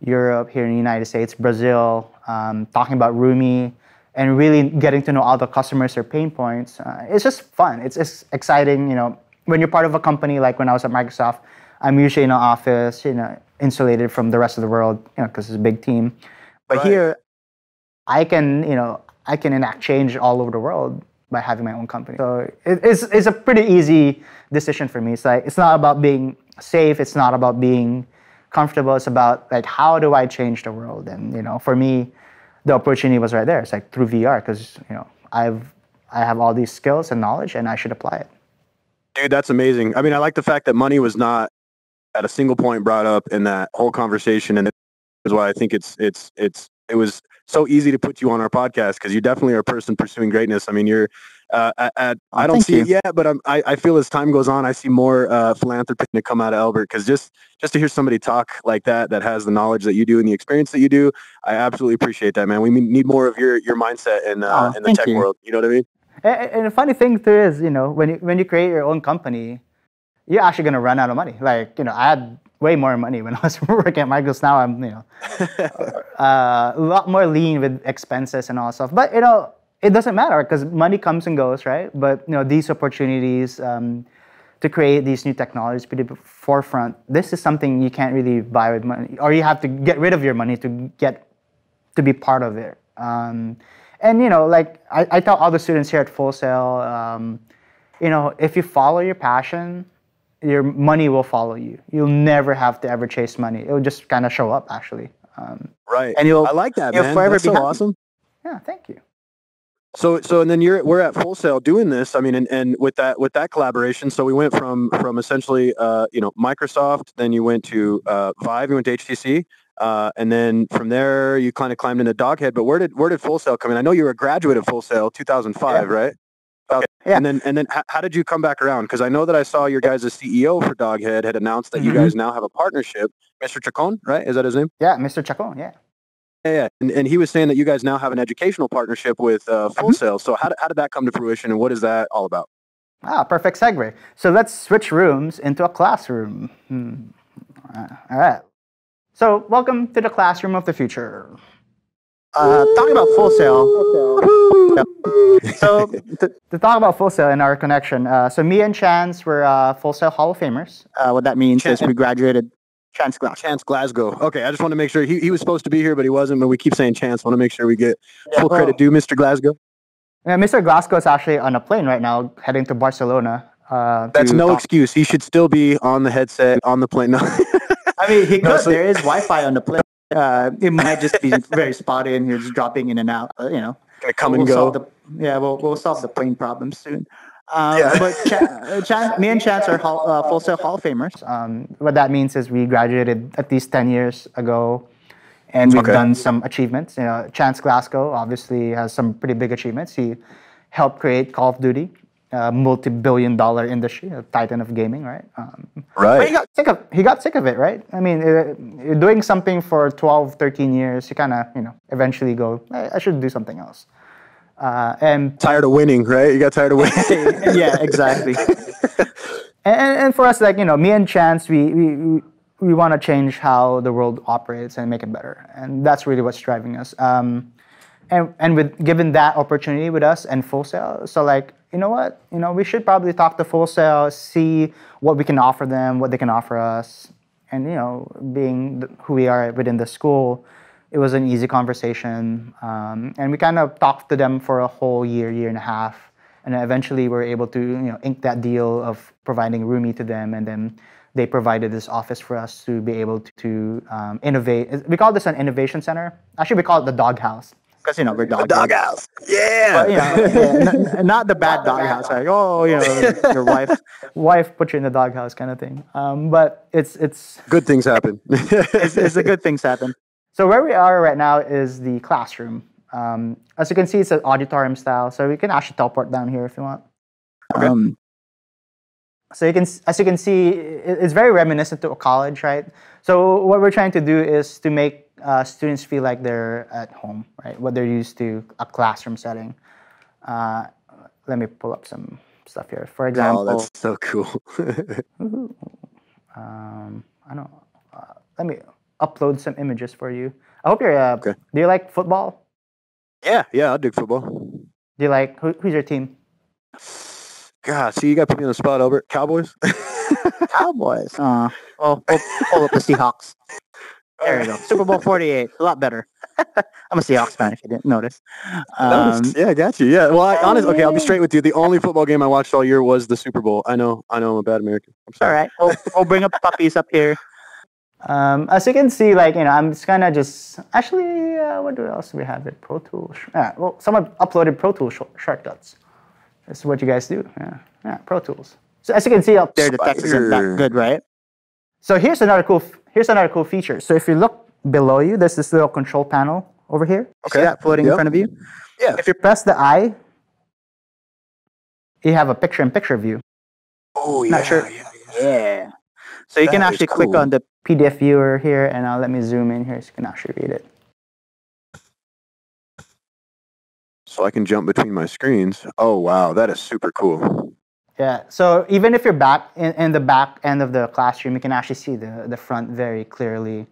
Europe, here in the United States, Brazil, talking about Rumi and really getting to know all the customers, their pain points. It's just fun. It's exciting, when you're part of a company, like when I was at Microsoft, I'm usually in an office, insulated from the rest of the world, because it's a big team. But here, I can, I can enact change all over the world by having my own company. So it's a pretty easy decision for me. It's like, it's not about being safe. It's not about being comfortable. It's about like, how do I change the world? And, for me, the opportunity was right there. It's like through VR, because, I have all these skills and knowledge, and I should apply it. Dude, that's amazing. I mean, I like the fact that money was not at a single point brought up in that whole conversation, and is why I think it was so easy to put you on our podcast, because you definitely are a person pursuing greatness. I mean, you're I don't see it yet, but I feel as time goes on, I see more philanthropy to come out of Elbert, because just to hear somebody talk like that has the knowledge that you do and the experience that you do, I absolutely appreciate that, man. We need more of your mindset in the tech world. You know what I mean? And the funny thing too is, when you create your own company, you're actually gonna run out of money. Like, I had way more money when I was working at Microsoft. Now I'm, a lot more lean with expenses and all stuff. But it doesn't matter, because money comes and goes, right? But these opportunities to create these new technologies, to the forefront. This is something you can't really buy with money, or you have to get rid of your money to be part of it. And like I tell all the students here at Full Sail, if you follow your passion, your money will follow you. You'll never have to ever chase money. It will just kind of show up, actually. Right. And I like that, man. Forever That's so awesome. Yeah, thank you. So and then we're at Full Sail doing this. I mean, and with that collaboration, so we went from essentially Microsoft, then you went to VIVE, you went to HTC, and then from there you kind of climbed into Doghead. But where did Full Sail come in? I know you were a graduate of Full Sail 2005, right? Okay. Yeah. And then how did you come back around? Because I know that I saw your guys' CEO for Doghead had announced that you guys now have a partnership. Mr. Chacon, right? Is that his name? Yeah, Mr. Chacon, yeah. Yeah. And he was saying that you guys now have an educational partnership with Full Sail. So how did that come to fruition, and what is that all about? Perfect segue. So let's switch rooms into a classroom. All right. So welcome to the classroom of the future. Talking about Full Sail. So to talk about Full Sail and our connection, so me and Chance were Full Sail Hall of Famers. What that means is we graduated. Chance Glasgow. Okay, I just want to make sure he was supposed to be here, but he wasn't. But we keep saying Chance. Want to make sure we get full credit due, Mr. Glasgow. Yeah, Mr. Glasgow is actually on a plane right now, heading to Barcelona. That's no excuse. He should still be on the headset on the plane. No. I mean, he could. There is Wi-Fi on the plane. It might just be very spotty and he's dropping in and out. Gonna come and go. We'll solve the plane problem soon. But me and Chance are Full Sail Hall of Famers. What that means is we graduated at least 10 years ago, and we've done some achievements. Chance Glasgow obviously has some pretty big achievements. He helped create Call of Duty, a multi-billion-dollar industry, a titan of gaming, right? Right. But he got sick of it, right? I mean, you're doing something for 12, 13 years, you kind of, eventually go, hey, I should do something else. And tired of winning, right? You got tired of winning. Yeah, exactly. and for us, like, me and Chance, we want to change how the world operates and make it better, and that's really what's driving us. And with given that opportunity with us and Full Sail, so like, you know what, we should probably talk to Full Sail, see what we can offer them, what they can offer us, and being who we are within the school. It was an easy conversation, and we kind of talked to them for a whole year and a half, and eventually we were able to ink that deal of providing roomie to them, and then they provided this office for us to be able to innovate. We call this an innovation center. Actually, we call it the Doghouse, because we're dog. The Doghouse, yeah. But, not the bad doghouse. Like, your wife put you in the doghouse kind of thing. But it's good things happen. it's a good things happen. So where we are right now is the classroom. As you can see, it's an auditorium style, so we can actually teleport down here if you want. Okay. So as you can see, it's very reminiscent to a college, right? So what we're trying to do is to make students feel like they're at home, right? What they're used to, a classroom setting. Let me pull up some stuff here. For example, that's so cool. I don't. Let me upload some images for you. I hope you're. Okay. Do you like football? Yeah, I'll dig football. Do you like who's your team? God, see, you got to put me on the spot, Elbert. Cowboys. Cowboys. We'll pull up the Seahawks. There you go. Super Bowl 48. A lot better. I'm a Seahawks fan if you didn't notice. Yeah, I got you. Yeah. Well, honestly, okay, I'll be straight with you. The only football game I watched all year was the Super Bowl. I know I'm a bad American. I'm All sorry. right. We'll bring up puppies up here. As you can see, like, I'm just kind of just actually, what else do we have here? Pro Tools. Well, someone uploaded Pro Tools shortcuts. This is what you guys do. Yeah, Pro Tools. So as you can see up there, the text isn't that good, right? So here's another cool feature. So if you look below you, there's this little control panel over here. Okay. See that floating in front of you? Yeah. If you press the I, you have a picture-in-picture view. Oh, yeah. Not sure. Yeah. So you can That is actually click cool. on the PDF viewer here, and let me zoom in here so you can actually read it. So I can jump between my screens. Oh, wow. That is super cool. Yeah, so even if you're back in the back end of the classroom, you can actually see the front very clearly.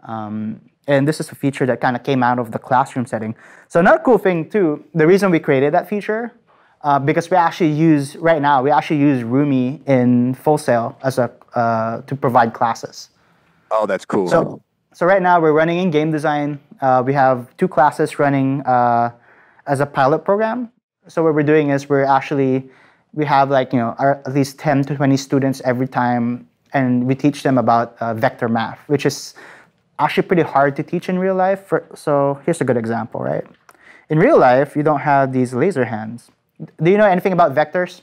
And this is a feature that kind of came out of the classroom setting. So another cool thing too, the reason we created that feature, because we actually use Roomy in Full Sail as to provide classes. Oh, that's cool. So right now we're running in game design. We have 2 classes running as a pilot program. So what we're doing is we have like, at least 10 to 20 students every time, and we teach them about vector math, which is actually pretty hard to teach in real life. So here's a good example, right? In real life, you don't have these laser hands. Do you know anything about vectors?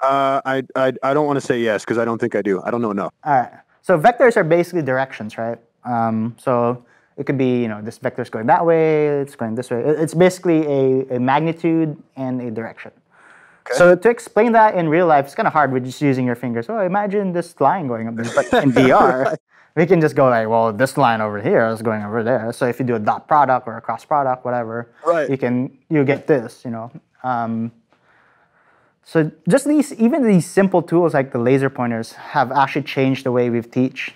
I don't want to say yes because I don't think I do. I don't know enough. All right. So vectors are basically directions, right? So it could be, this vector's going that way, it's going this way. It's basically a magnitude and a direction. Okay. So to explain that in real life, it's kind of hard with just using your fingers. Oh, imagine this line going up there. But in VR, right. We can just go like, well, this line over here is going over there. So if you do a dot product or a cross product, whatever, right. you get this, So just even these simple tools like the laser pointers have actually changed the way we teach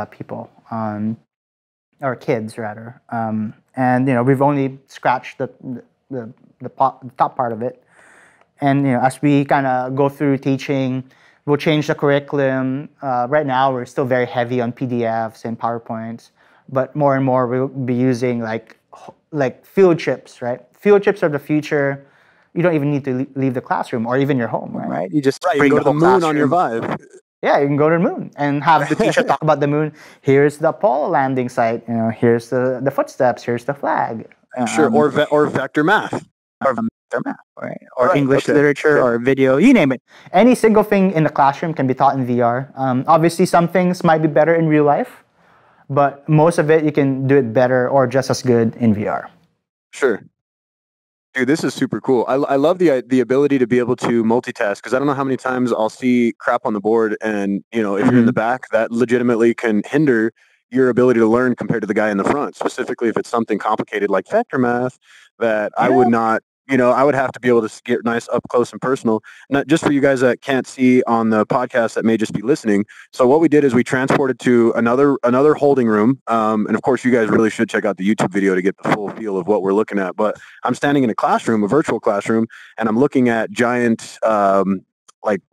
people, or kids rather. And we've only scratched the top part of it. And as we kind of go through teaching, we'll change the curriculum. Right now, we're still very heavy on PDFs and PowerPoints, but more and more we'll be using like field trips, right? Field trips are the future. You don't even need to leave the classroom or even your home, right? You just you go to the moon on your Vive. Yeah, you can go to the moon and have the teacher talk about the moon. Here's the Apollo landing site. Here's the footsteps. Here's the flag. Sure, or vector math. Or vector math, right? Or English literature or video, you name it. Any single thing in the classroom can be taught in VR. Obviously, some things might be better in real life, but most of it, you can do it better or just as good in VR. Sure. Dude, this is super cool. I love the ability to be able to multitask because I don't know how many times I'll see crap on the board and, if you're in the back, that legitimately can hinder your ability to learn compared to the guy in the front, specifically if it's something complicated like vector math that I would not, I would have to be able to get nice up close and personal. Not just for you guys that can't see on the podcast that may just be listening. So what we did is we transported to another holding room. And of course, you guys really should check out the YouTube video to get the full feel of what we're looking at. But I'm standing in a classroom, a virtual classroom, and I'm looking at giant, I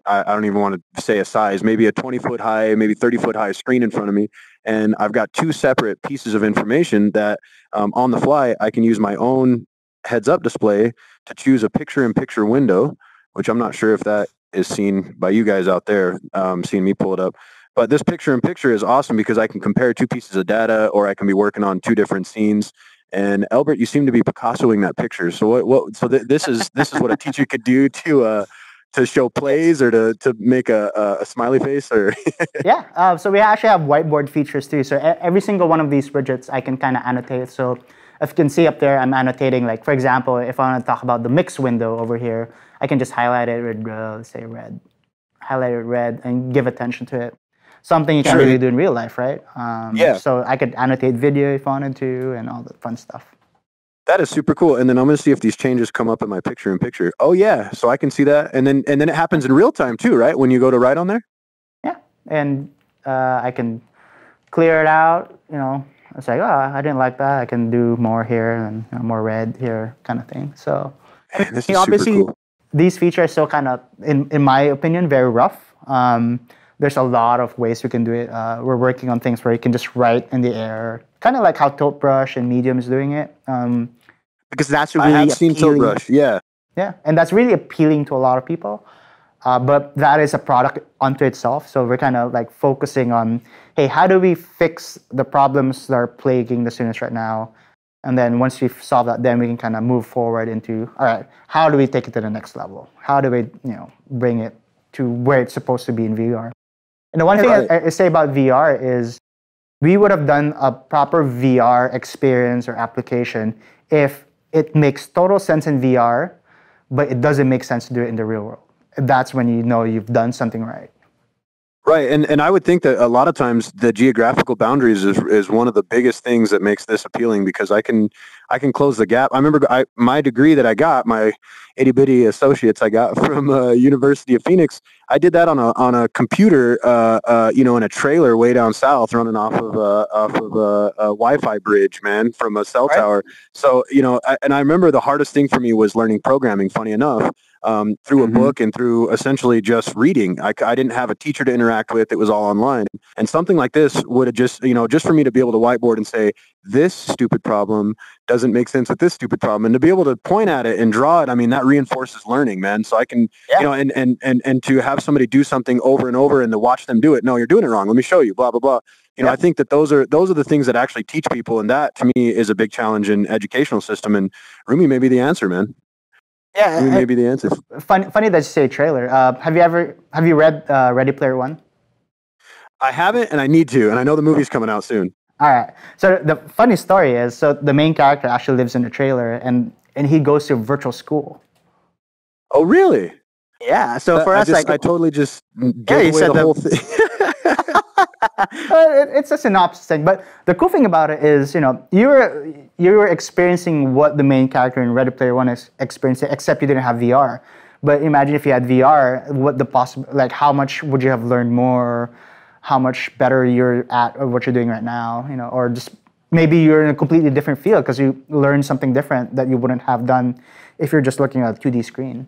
don't even want to say a size, maybe a 20-foot high, maybe 30-foot high screen in front of me. And I've got 2 separate pieces of information that on the fly, I can use my own heads-up display to choose a picture-in-picture window, which I'm not sure if that is seen by you guys out there, seeing me pull it up. But this picture-in-picture is awesome because I can compare 2 pieces of data, or I can be working on 2 different scenes. And Elbert, you seem to be Picassoing that picture. So this is what a teacher could do to show plays or to make a smiley face or Yeah, so we actually have whiteboard features too. So every single one of these widgets I can kind of annotate. So if you can see up there, I'm annotating, like, for example, if I want to talk about the mix window over here, I can just highlight it with, let's say, red. Highlight it red and give attention to it. Something you can't really do in real life, right? So I could annotate video if I wanted to and all the fun stuff. That is super cool. And then I'm going to see if these changes come up in my picture-in-picture. Oh, yeah. So I can see that. And then it happens in real time, too, right? When you go to write on there? Yeah. And I can clear it out, It's like, I didn't like that. I can do more here and more red here kind of thing. So Man, this is obviously, super cool. These features are still kind of, in my opinion, very rough. There's a lot of ways we can do it. We're working on things where you can just write in the air, kind of like how Tilt Brush and Medium is doing it. Because that's I really have seen Tilt appealing. Brush. Yeah. Yeah, and that's really appealing to a lot of people. But that is a product unto itself. So we're kind of like focusing on, hey, how do we fix the problems that are plaguing the students right now? And then once we've solved that, then we can kind of move forward into, all right, how do we take it to the next level? How do we, bring it to where it's supposed to be in VR? And the one thing I say about VR is we would have done a proper VR experience or application if it makes total sense in VR, but it doesn't make sense to do it in the real world. That's when you know you've done something right. Right, and I would think that a lot of times the geographical boundaries is one of the biggest things that makes this appealing, because I can close the gap. I remember my degree that I got, my itty bitty associates I got from University of Phoenix. I did that on a computer, in a trailer way down south, running off of a Wi-Fi bridge, man, from a cell tower. So and I remember the hardest thing for me was learning programming. Funny enough. Through a book and through essentially just reading. I didn't have a teacher to interact with. It was all online. And something like this would have just for me to be able to whiteboard and say, this stupid problem doesn't make sense with this stupid problem. And to be able to point at it and draw it, I mean, that reinforces learning, man. So I can, and to have somebody do something over and over and to watch them do it. No, you're doing it wrong. Let me show you, blah, blah, blah. I think that those are the things that actually teach people. And that to me is a big challenge in educational system. And Rumi may be the answer, man. Yeah, maybe the answer. Funny that you say trailer. Have you read Ready Player One? I haven't, and I need to, and I know the movie's coming out soon. All right. So the funny story is, so the main character actually lives in the trailer, and he goes to virtual school. Oh, really? Yeah. So for us, I totally just gave away the whole thing. It's a synopsis thing, but the cool thing about it is, you were experiencing what the main character in Ready Player One is experiencing, except you didn't have VR. But imagine if you had VR, how much would you have learned more? How much better you're at what you're doing right now, or just maybe you're in a completely different field because you learned something different that you wouldn't have done if you're just looking at a 2D screen.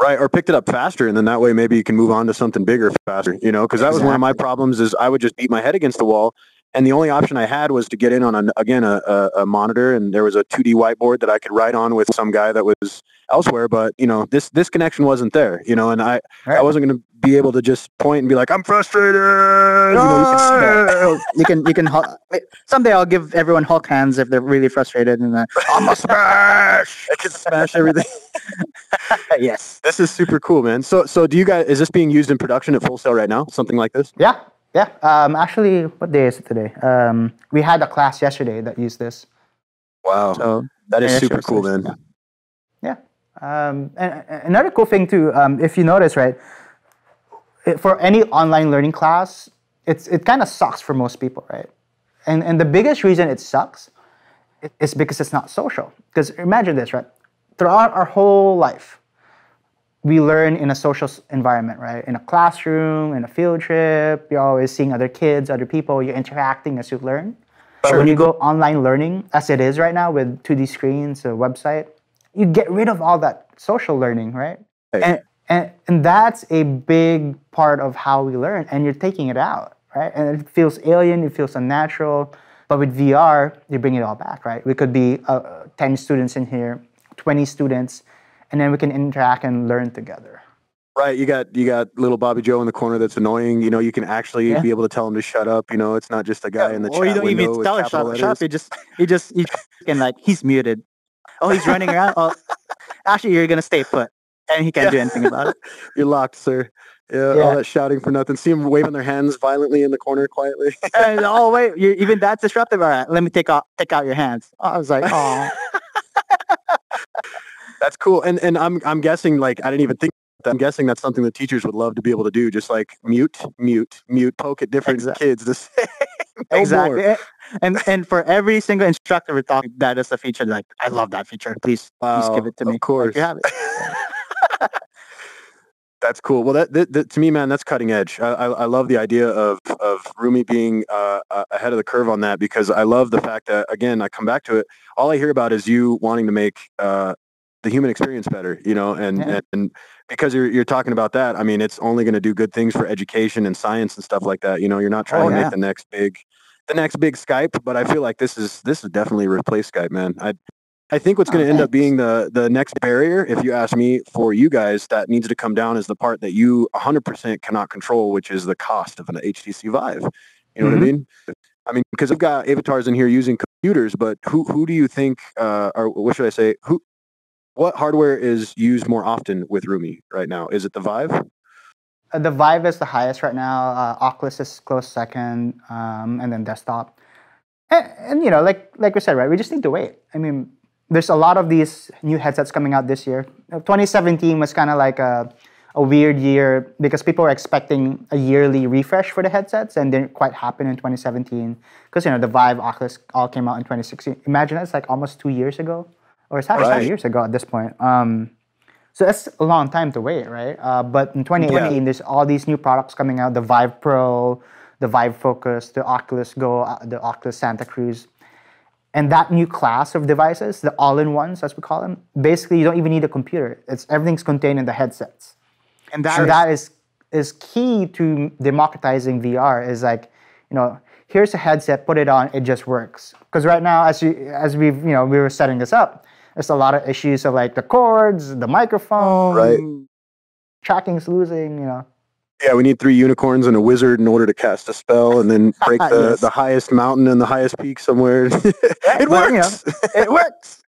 Right, or picked it up faster, and then that way maybe you can move on to something bigger faster, because that was one of my problems is I would just beat my head against the wall, and the only option I had was to get in on, a monitor, and there was a 2D whiteboard that I could write on with some guy that was elsewhere, but, this connection wasn't there, and I wasn't going to be able to just point and be like, I'm frustrated! You can someday I'll give everyone Hulk hands if they're really frustrated, and I'm a smash! I can smash everything. Yes. This is super cool, man. So do you guys, is this being used in production at Full Sail right now? Something like this? Yeah. Actually, what day is it today? We had a class yesterday that used this. Wow. So that is super cool, man. Yeah. And another cool thing too, if you notice, right, for any online learning class, it kind of sucks for most people, right? And the biggest reason it sucks is because it's not social. Because imagine this, right? Throughout our whole life, we learn in a social environment, right? In a classroom, in a field trip, you're always seeing other kids, other people, you're interacting as you learn. But when you go online learning, as it is right now with 2D screens, a website, you get rid of all that social learning, right? And that's a big part of how we learn, and you're taking it out, right? And it feels alien, it feels unnatural. But with VR, you bring it all back, right? We could be 10 students in here, 20 students, and then we can interact and learn together. Right, you got little Bobby Joe in the corner that's annoying. You can actually be able to tell him to shut up. It's not just a guy in the chat window. Or you don't even tell him shut up. You just he's muted. Oh, he's running around. Oh, actually, you're gonna stay put, and he can't do anything about it. You're locked, sir. Yeah, all that shouting for nothing. See them waving their hands violently in the corner quietly. And, oh wait, even that's disruptive. All right, let me take out your hands. I was like, oh. That's cool. And I'm guessing, like, I didn't even think that. I'm guessing that's something that teachers would love to be able to do. Just like mute, poke at different kids to say. Exactly. And for every single instructor we're talking, that is a feature. Like, I love that feature. Please give it to me. Of course. Like, you have it. That's cool. Well, that to me, man, that's cutting edge. I love the idea of Rumi being ahead of the curve on that, because I love the fact that, again, I come back to it. All I hear about is you wanting to make the human experience better, and because you're talking about that, I mean, it's only going to do good things for education and science and stuff like that. You're not trying to make the next big Skype, but I feel like this is definitely replace Skype, man. I think what's going to end up being the next barrier, if you ask me, for you guys that needs to come down is the part that you 100% cannot control, which is the cost of an HTC Vive. You know what I mean? I mean, because I've got avatars in here using computers, but who do you think, or what should I say, what hardware is used more often with Rumi right now? Is it the Vive? The Vive is the highest right now. Oculus is close second, and then desktop. And like we said, right? We just need to wait. I mean, there's a lot of these new headsets coming out this year. 2017 was kind of like a weird year because people were expecting a yearly refresh for the headsets, and didn't quite happen in 2017 because the Vive, Oculus all came out in 2016. Imagine it's like almost 2 years ago, or it's actually 2 years ago at this point. So that's a long time to wait, right? But in 2018, there's all these new products coming out: the Vive Pro, the Vive Focus, the Oculus Go, the Oculus Santa Cruz. And that new class of devices, the all-in-ones, as we call them, basically you don't even need a computer. Everything's contained in the headsets. And that is key to democratizing VR. Is like, here's a headset, put it on, it just works. Because right now, as we were setting this up, there's a lot of issues of like the cords, the microphone, right? Tracking's losing, Yeah, we need 3 unicorns and a wizard in order to cast a spell, and then break the highest mountain and the highest peak somewhere. It works. It works.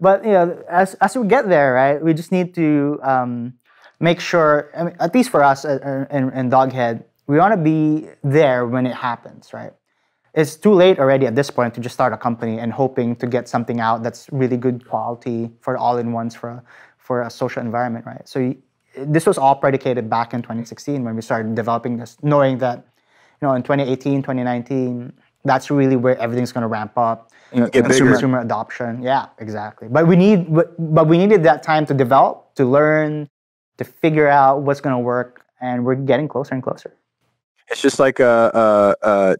But as we get there, right, we just need to make sure. I mean, at least for us in Doghead, we want to be there when it happens, right? It's too late already at this point to just start a company and hoping to get something out that's really good quality for all-in-ones for a social environment, right? So this was all predicated back in 2016 when we started developing this, knowing that, in 2018, 2019, that's really where everything's going to ramp up. Consumer adoption. Yeah, exactly. But we needed that time to develop, to learn, to figure out what's going to work, and we're getting closer and closer. It's just like Mr.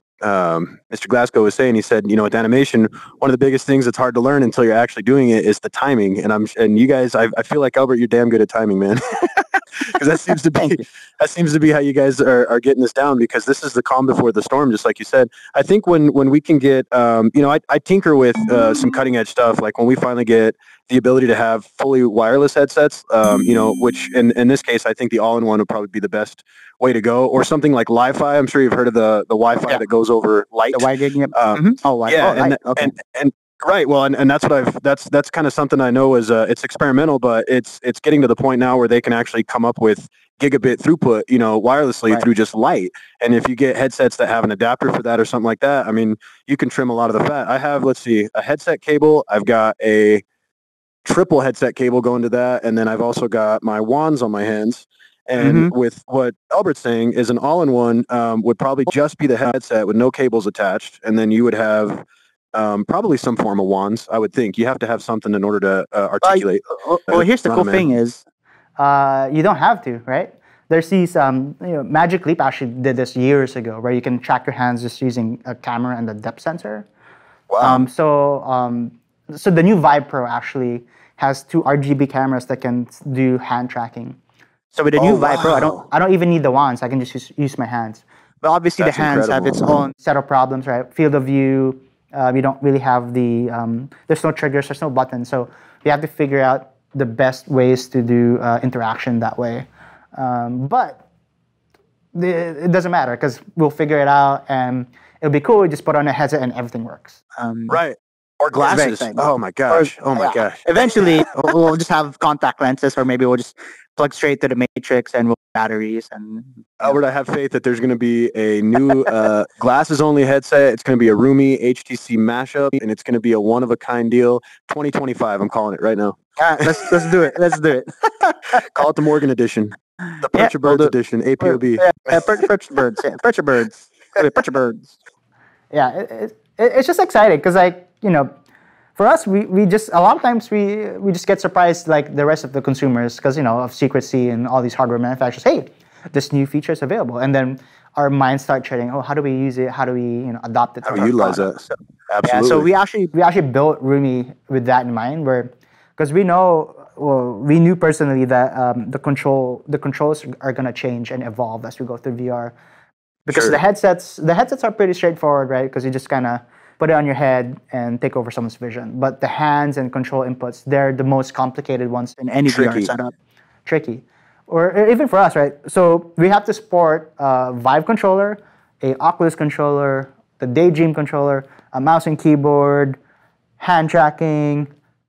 Glasgow was saying. He said, with animation, one of the biggest things that's hard to learn until you're actually doing it is the timing. And you guys, I feel like, Elbert, you're damn good at timing, man. Because that seems to be how you guys are getting this down, because this is the calm before the storm, just like you said. I think when we can get, I tinker with some cutting edge stuff, like when we finally get the ability to have fully wireless headsets, which in this case, I think the all-in-one would probably be the best way to go, or something like Li-Fi. I'm sure you've heard of the Wi-Fi that goes over light. The WiGig. Right. Well, and that's what that's kind of something I know is it's experimental, but it's getting to the point now where they can actually come up with gigabit throughput, wirelessly through just light. And if you get headsets that have an adapter for that or something like that, I mean, you can trim a lot of the fat. I have, a headset cable. I've got a triple headset cable going to that, and then I've also got my wands on my hands. And with what Albert's saying is an all-in-one would probably just be the headset with no cables attached, and then you would have probably some form of wands. I would think you have to have something in order to articulate. Well, here's the cool thing is, you don't have to, right? There's these, Magic Leap actually did this years ago, where you can track your hands just using a camera and a depth sensor. Wow. So the new Vive Pro actually has 2 RGB cameras that can do hand tracking. So with the new Vive Pro, I don't even need the wands. I can just use my hands. But obviously the hands have its own set of problems, right? Field of view. We don't really have there's no triggers, there's no buttons. So we have to figure out the best ways to do interaction that way. But it doesn't matter, because we'll figure it out, and it'll be cool. We just put on a headset and everything works. Right. Or glasses. Oh my gosh. Eventually, we'll just have contact lenses, or maybe we'll just plug straight to the matrix and we'll batteries. And Albert, I have faith that there's going to be a new glasses-only headset. It's going to be a Rumi HTC mashup, and it's going to be a one-of-a-kind deal. 2025. I'm calling it right now. Let's do it. Let's do it. Call it the Morgan edition, the Perch Birds edition, APOB. Perch Birds. Yeah, Perch Birds. Perch Birds. Yeah, it's just exciting because, for us, we just a lot of times we just get surprised, like the rest of the consumers, because of secrecy and all these hardware manufacturers. Hey, this new feature is available, and then our minds start trading. Oh, how do we use it? How do we adopt it? How do we utilize that? So, Absolutely. Yeah, so we actually built Rumi with that in mind, because because we know, well, we knew personally that the controls are gonna change and evolve as we go through VR. Because Sure. the headsets are pretty straightforward, right? Because you just kind of put it on your head and take over someone's vision. But the hands and control inputs, they're the most complicated ones In any Tricky. VR setup. tricky. Or even for us, right? So we have to support a Vive controller, a Oculus controller, the Daydream controller, a mouse and keyboard, hand tracking.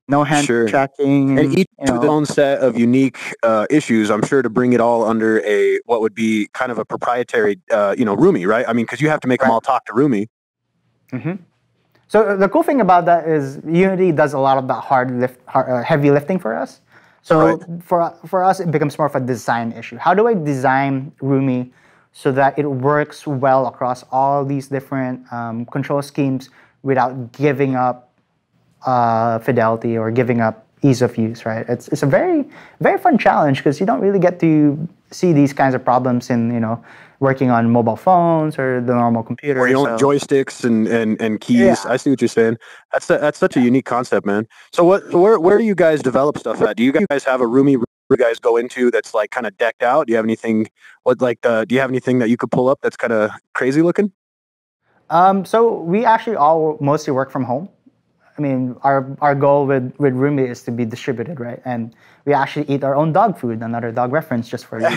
No hand Sure. tracking. And each you know. with its own set of unique issues, I'm sure, to bring it all under a what would be kind of a proprietary, Roomie, right? I mean, because you have to make them all talk to Roomie. So the cool thing about that is Unity does a lot of that heavy lifting for us. So Right. for us, it becomes more of a design issue. How do I design Roomy so that it works well across all these different control schemes without giving up fidelity or giving up ease of use, right? It's a very, very fun challenge because you don't really get to see these kinds of problems in, working on mobile phones or the normal computer. Or joysticks and keys. Yeah. I see what you're saying. That's such a unique concept, man. So where do you guys develop stuff at? Do you guys have a Roomie you guys go into that's like kind of decked out? Do you have anything? Do you have anything that you could pull up that's kind of crazy looking? So we actually all mostly work from home. I mean, our goal with Roomie is to be distributed, right? And we actually eat our own dog food, another dog reference just for you.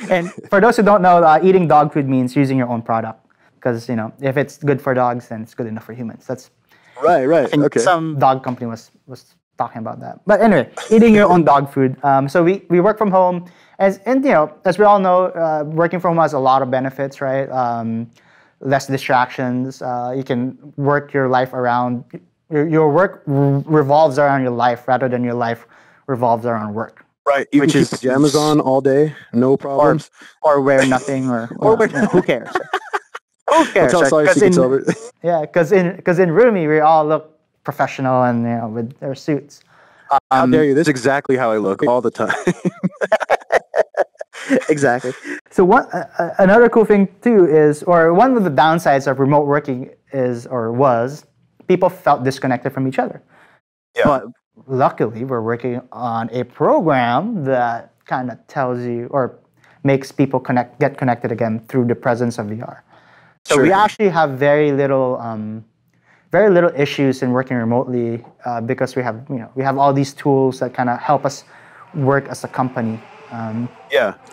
And for those who don't know, eating dog food means using your own product. Because, if it's good for dogs, then it's good enough for humans. That's Right. And Okay. some dog company was talking about that. But anyway, eating your own dog food. So we work from home. As we all know, working from home has a lot of benefits, right? Less distractions. You can work your life around, your work revolves around your life rather than your life revolves around work. Right. You Which can is- keep pajamas on all day, no problems. Or wear nothing, or who cares? Who cares? Tell sorry, Because Secrets Elbert. Yeah, because in Roomie, we all look professional and with their suits. How dare you? This is exactly how I look all the time. Exactly. So another cool thing too is, or one of the downsides of remote working was, people felt disconnected from each other. Yeah. But luckily, we're working on a program that kind of tells you or makes people get connected again through the presence of VR. So we actually have very little issues in working remotely because we have all these tools that kind of help us work as a company.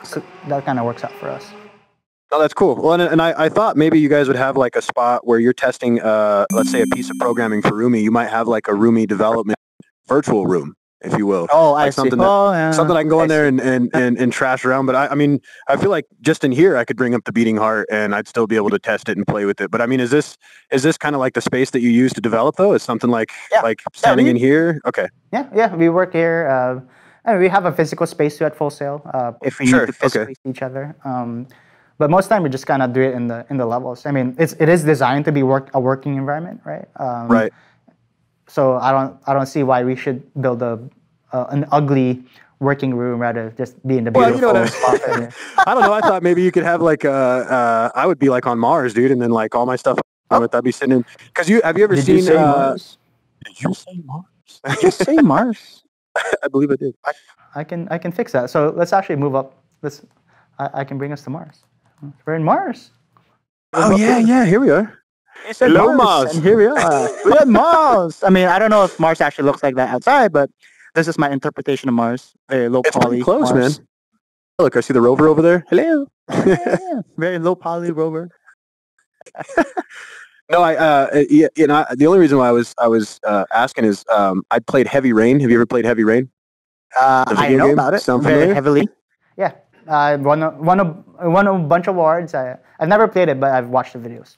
So that kind of works out for us. Oh, that's cool. Well, and I thought maybe you guys would have like a spot where you're testing, let's say, a piece of programming for Roomie. You might have like a Roomie development virtual room, if you will. Oh, like I see. something something I can go in there and trash around. But I mean, I feel like just in here, I could bring up the Beating Heart and I'd still be able to test it and play with it. But I mean, is this kind of like the space that you use to develop though? Is something like standing in here? Okay. Yeah, we work here. And we have a physical space too at Full Sail if we need to physically see each other. But most of the time we just kind of do it in the levels. I mean, it is designed to be a working environment, right? Right. So I don't see why we should build an ugly working room rather than just be in the beautiful spot. I don't know. I thought maybe you could have like I would be like on Mars, dude, and then like all my stuff I'd be sitting in. Because have you ever Did seen? you say Mars? Did you say Mars? Did you say Mars? I believe I did. I can fix that. So let's actually move up. I can bring us to Mars. We're in Mars. Oh yeah. Here we are. Hello, Mars. And here we are. We're at Mars. I mean, I don't know if Mars actually looks like that outside, but this is my interpretation of Mars. Very low It's poly. pretty close, Mars. man. Look, I see the rover over there. Hello. Yeah. Very low poly rover. No, the only reason why I was asking is I played Heavy Rain. Have you ever played Heavy Rain? I video know game? about it Sound very familiar? heavily. Yeah, I won a bunch of awards. I've never played it, but I've watched the videos.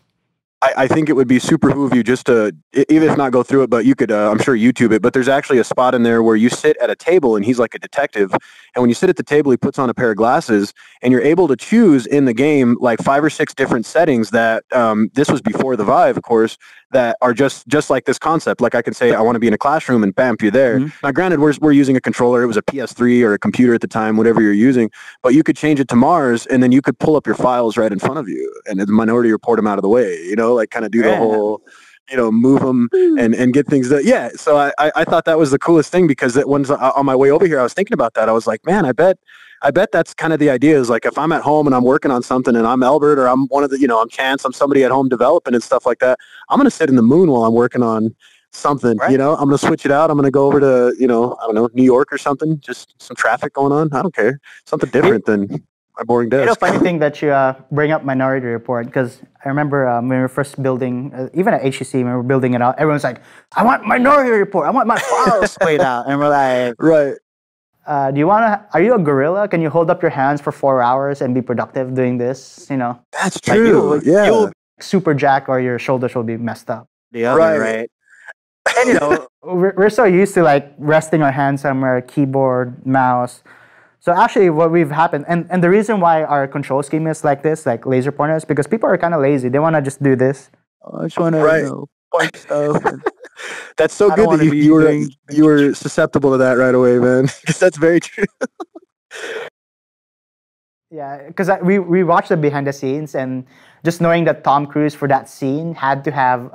I think it would be super cool of you just to, even if not go through it, but you could, I'm sure, YouTube it. But there's actually a spot in there where you sit at a table and he's like a detective. And when you sit at the table, he puts on a pair of glasses and you're able to choose in the game like 5 or 6 different settings that this was before the Vive, of course, that are just like this concept. Like I can say, I want to be in a classroom and bam, you're there. Mm-hmm. Now, granted, we're using a controller. It was a PS3 or a computer at the time, whatever you're using. But you could change it to Mars and then you could pull up your files right in front of you and the Minority Report them out of the way, like kind of do the whole move them and get things done. Yeah. So I thought that was the coolest thing, because on my way over here, I was thinking about that. I was like, man, I bet that's kind of the idea, is like, if I'm at home and I'm working on something and I'm Elbert, or I'm one of the, I'm Chance, I'm somebody at home developing and stuff like that, I'm going to sit in the moon while I'm working on something, Right. I'm going to switch it out. I'm going to go over to, I don't know, New York or something, just some traffic going on. I don't care. Something different than my boring desk. Funny thing that you bring up Minority Report, because I remember when we were first building, even at HTC, when we were building it out, everyone's like, I want Minority Report. I want my files Played out, and we're like, Right. are you a gorilla? Can you hold up your hands for 4 hours and be productive doing this? That's true. You'll super jack, or your shoulders will be messed up. the other, right? And we're so used to like resting our hands somewhere, keyboard, mouse. So actually what we've happened, and the reason why our control scheme is like this, like laser pointer, is because people are kind of lazy. They want to just do this. I just want to point stuff. That's so good that you were susceptible to that right away, man. Because that's very true. Yeah, because we watched the behind the scenes, and just knowing that Tom Cruise for that scene had to have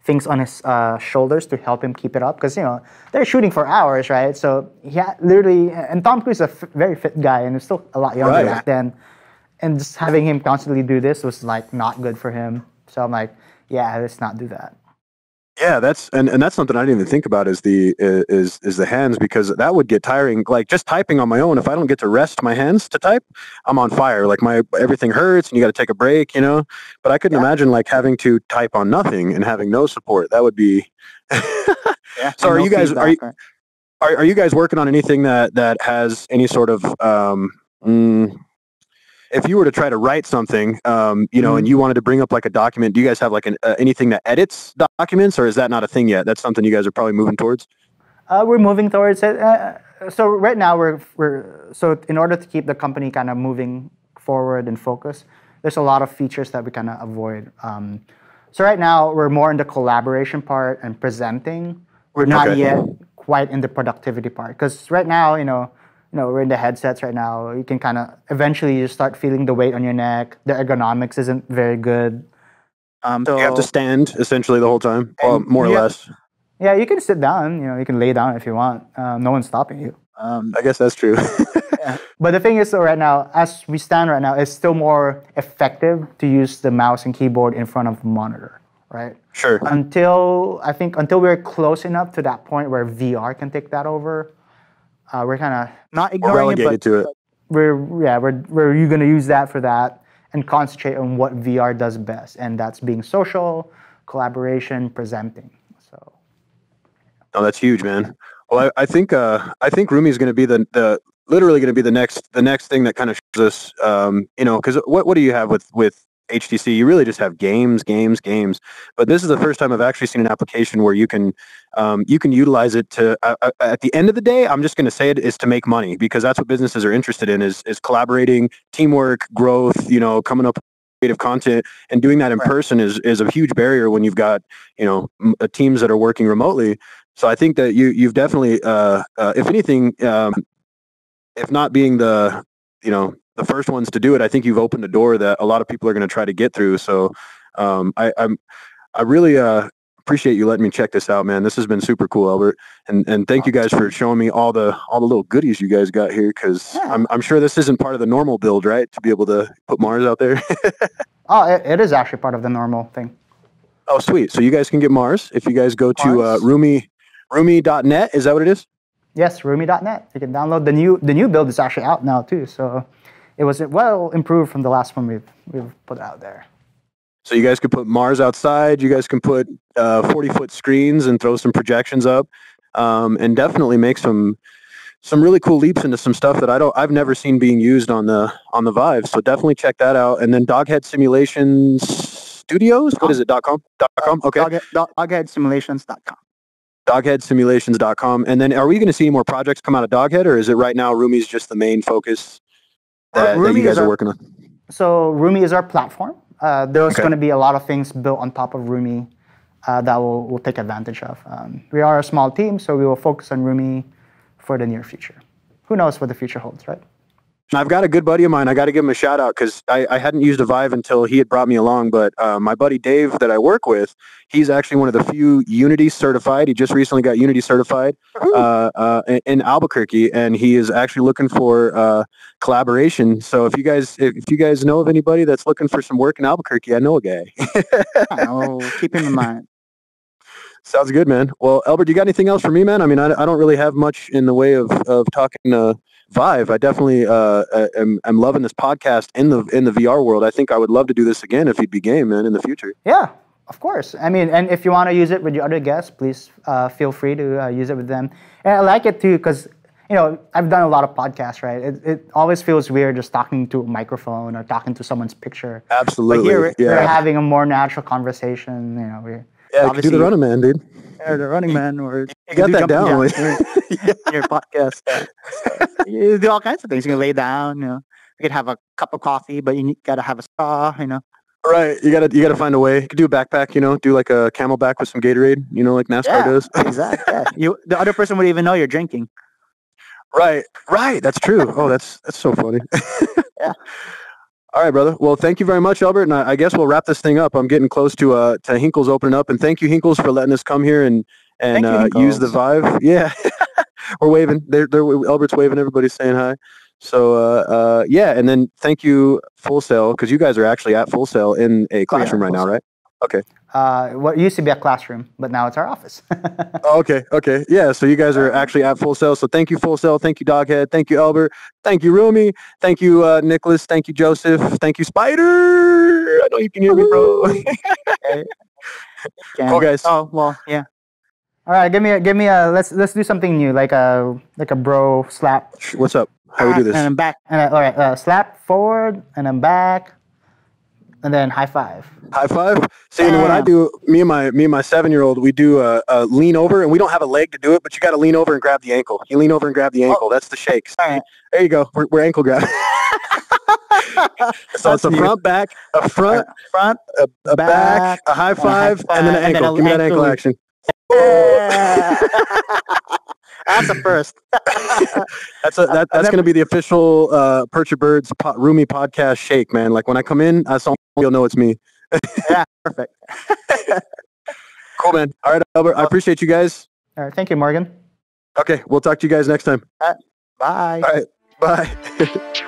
things on his shoulders to help him keep it up, because they're shooting for hours, right? So literally, and Tom Cruise is a very fit guy, and was still a lot younger back then, and just having him constantly do this was like not good for him. So I'm like, yeah, let's not do that. Yeah, that's something I didn't even think about, is the hands, because that would get tiring. Like just typing on my own, if I don't get to rest my hands to type, I'm on fire. Like everything hurts, and you got to take a break, But I couldn't imagine like having to type on nothing and having no support. That would be. So are you guys working on anything that has any sort of if you were to try to write something, and you wanted to bring up like a document, do you guys have like anything that edits documents, or is that not a thing yet? That's something you guys are probably moving towards. We're moving towards it. So right now so in order to keep the company kind of moving forward and focus, there's a lot of features that we kind of avoid. So right now we're more in the collaboration part and presenting. We're not yet quite in the productivity part, because right now, we're in the headsets right now. You can kind of eventually you start feeling the weight on your neck. The ergonomics isn't very good. So you have to stand essentially the whole time, well, more or less. Yeah, you can sit down. You can lay down if you want. No one's stopping you. I guess that's true. Yeah. But the thing is, so right now, as we stand right now, it's still more effective to use the mouse and keyboard in front of a monitor, right? Sure. Until we're close enough to that point where VR can take that over. We're kind of not ignoring it, but to it. We're going to use that for that and concentrate on what VR does best, and that's being social, collaboration, presenting. So. Oh, that's huge, man. Well, I think Rumi is going to be the literally going to be the next thing that kind of shows us, because what do you have with HTC? You really just have games. But this is the first time I've actually seen an application where you can utilize it to. At the end of the day, I'm just going to say it is to make money, because that's what businesses are interested in: is collaborating, teamwork, growth. Coming up with creative content, and doing that in person is a huge barrier when you've got teams that are working remotely. So I think that you've definitely, if anything, if not being the first ones to do it, I think you've opened a door that a lot of people are going to try to get through. So I really appreciate you letting me check this out, man. This has been super cool, Elbert, and thank you guys for showing me all the little goodies you guys got here, because I'm sure this isn't part of the normal build, right? To be able to put Mars out there. Oh, it is actually part of the normal thing. Oh, sweet. So you guys can get Mars if you guys go to Rumi.net. Is that what it is? Yes, Rumi.net. You can download the new build is actually out now too. So it was well improved from the last one we've put out there. So you guys could put Mars outside. You guys can put 40-foot screens and throw some projections up, and definitely make some really cool leaps into some stuff that I've never seen being used on the Vive. So definitely check that out. And then Doghead Simulations Studios. What is it? .com. Okay. Dogheadsimulations.com. Dogheadsimulations.com. And then are we going to see more projects come out of Doghead, or is it right now Rumi's just the main focus that you guys are working on? So Rumi is our platform. There's going to be a lot of things built on top of Rumi that we'll take advantage of. We are a small team, so we will focus on Rumi for the near future. Who knows what the future holds, right? I've got a good buddy of mine. I got to give him a shout out because I hadn't used a Vive until he had brought me along. But my buddy Dave that I work with, he's actually one of the few Unity certified. He just recently got Unity certified in Albuquerque, and he is actually looking for collaboration. So if you guys know of anybody that's looking for some work in Albuquerque, I know a guy. I'll keep him in mind. Sounds good, man. Well, Elbert, you got anything else for me, man? I mean, I don't really have much in the way of talking Vive. I definitely am loving this podcast in the VR world. I think I would love to do this again if you'd be game, man, in the future. Yeah, of course. I mean, and if you want to use it with your other guests, please feel free to use it with them. And I like it too because, you know, I've done a lot of podcasts, right? It always feels weird just talking to a microphone or talking to someone's picture. Absolutely. But here we're having a more natural conversation. You know, you can do the Running Man, dude. Or the Running Man, or you got that down. Your podcast. You do all kinds of things. You can lay down. You know, you could have a cup of coffee, but you gotta have a straw. You know. Right. You gotta find a way. You could do a backpack. You know, do like a Camelback with some Gatorade. You know, like NASCAR does. Exactly. Yeah. The other person would even know you're drinking. Right. That's true. Oh, that's so funny. Yeah. All right, brother. Well, thank you very much, Elbert. And I guess we'll wrap this thing up. I'm getting close to Hinkle's opening up, and thank you, Hinkles, for letting us come here and use the Vive. Yeah, we're waving. They're Elbert's waving. Everybody's saying hi. So yeah, and then thank you, Full Sail, because you guys are actually at Full Sail in a classroom right now, right? Okay. What used to be a classroom, but now it's our office. Okay. Yeah, so you guys are actually at Full Sail. So thank you, Full Sail. Thank you, Doghead. Thank you, Elbert. Thank you, Rumi. Thank you, Nicholas. Thank you, Joseph. Thank you, Spider. I know you can hear me, bro. Cool, guys. Oh, well, yeah. All right, give me a let's do something new, like a bro slap. What's up? How we do this? And I'm back. And all right, slap forward, and I'm back, and then high five. High five. See, and what I do, me and my 7-year-old, we do a lean over, and we don't have a leg to do it, but you got to lean over and grab the ankle. You lean over and grab the ankle. That's the shake. All right. There you go. We're ankle grabbing. So it's a front, back, a front, a back, a high five, and then an ankle. Give me that ankle action. That's a first. That's going to be the official Perch a Birds Roomy podcast shake, man. Like when I come in, that's all you'll know it's me. Yeah, perfect. Cool, man. All right, Albert. I appreciate you guys. All right, thank you, Morgan. Okay, we'll talk to you guys next time. Bye. All right, bye.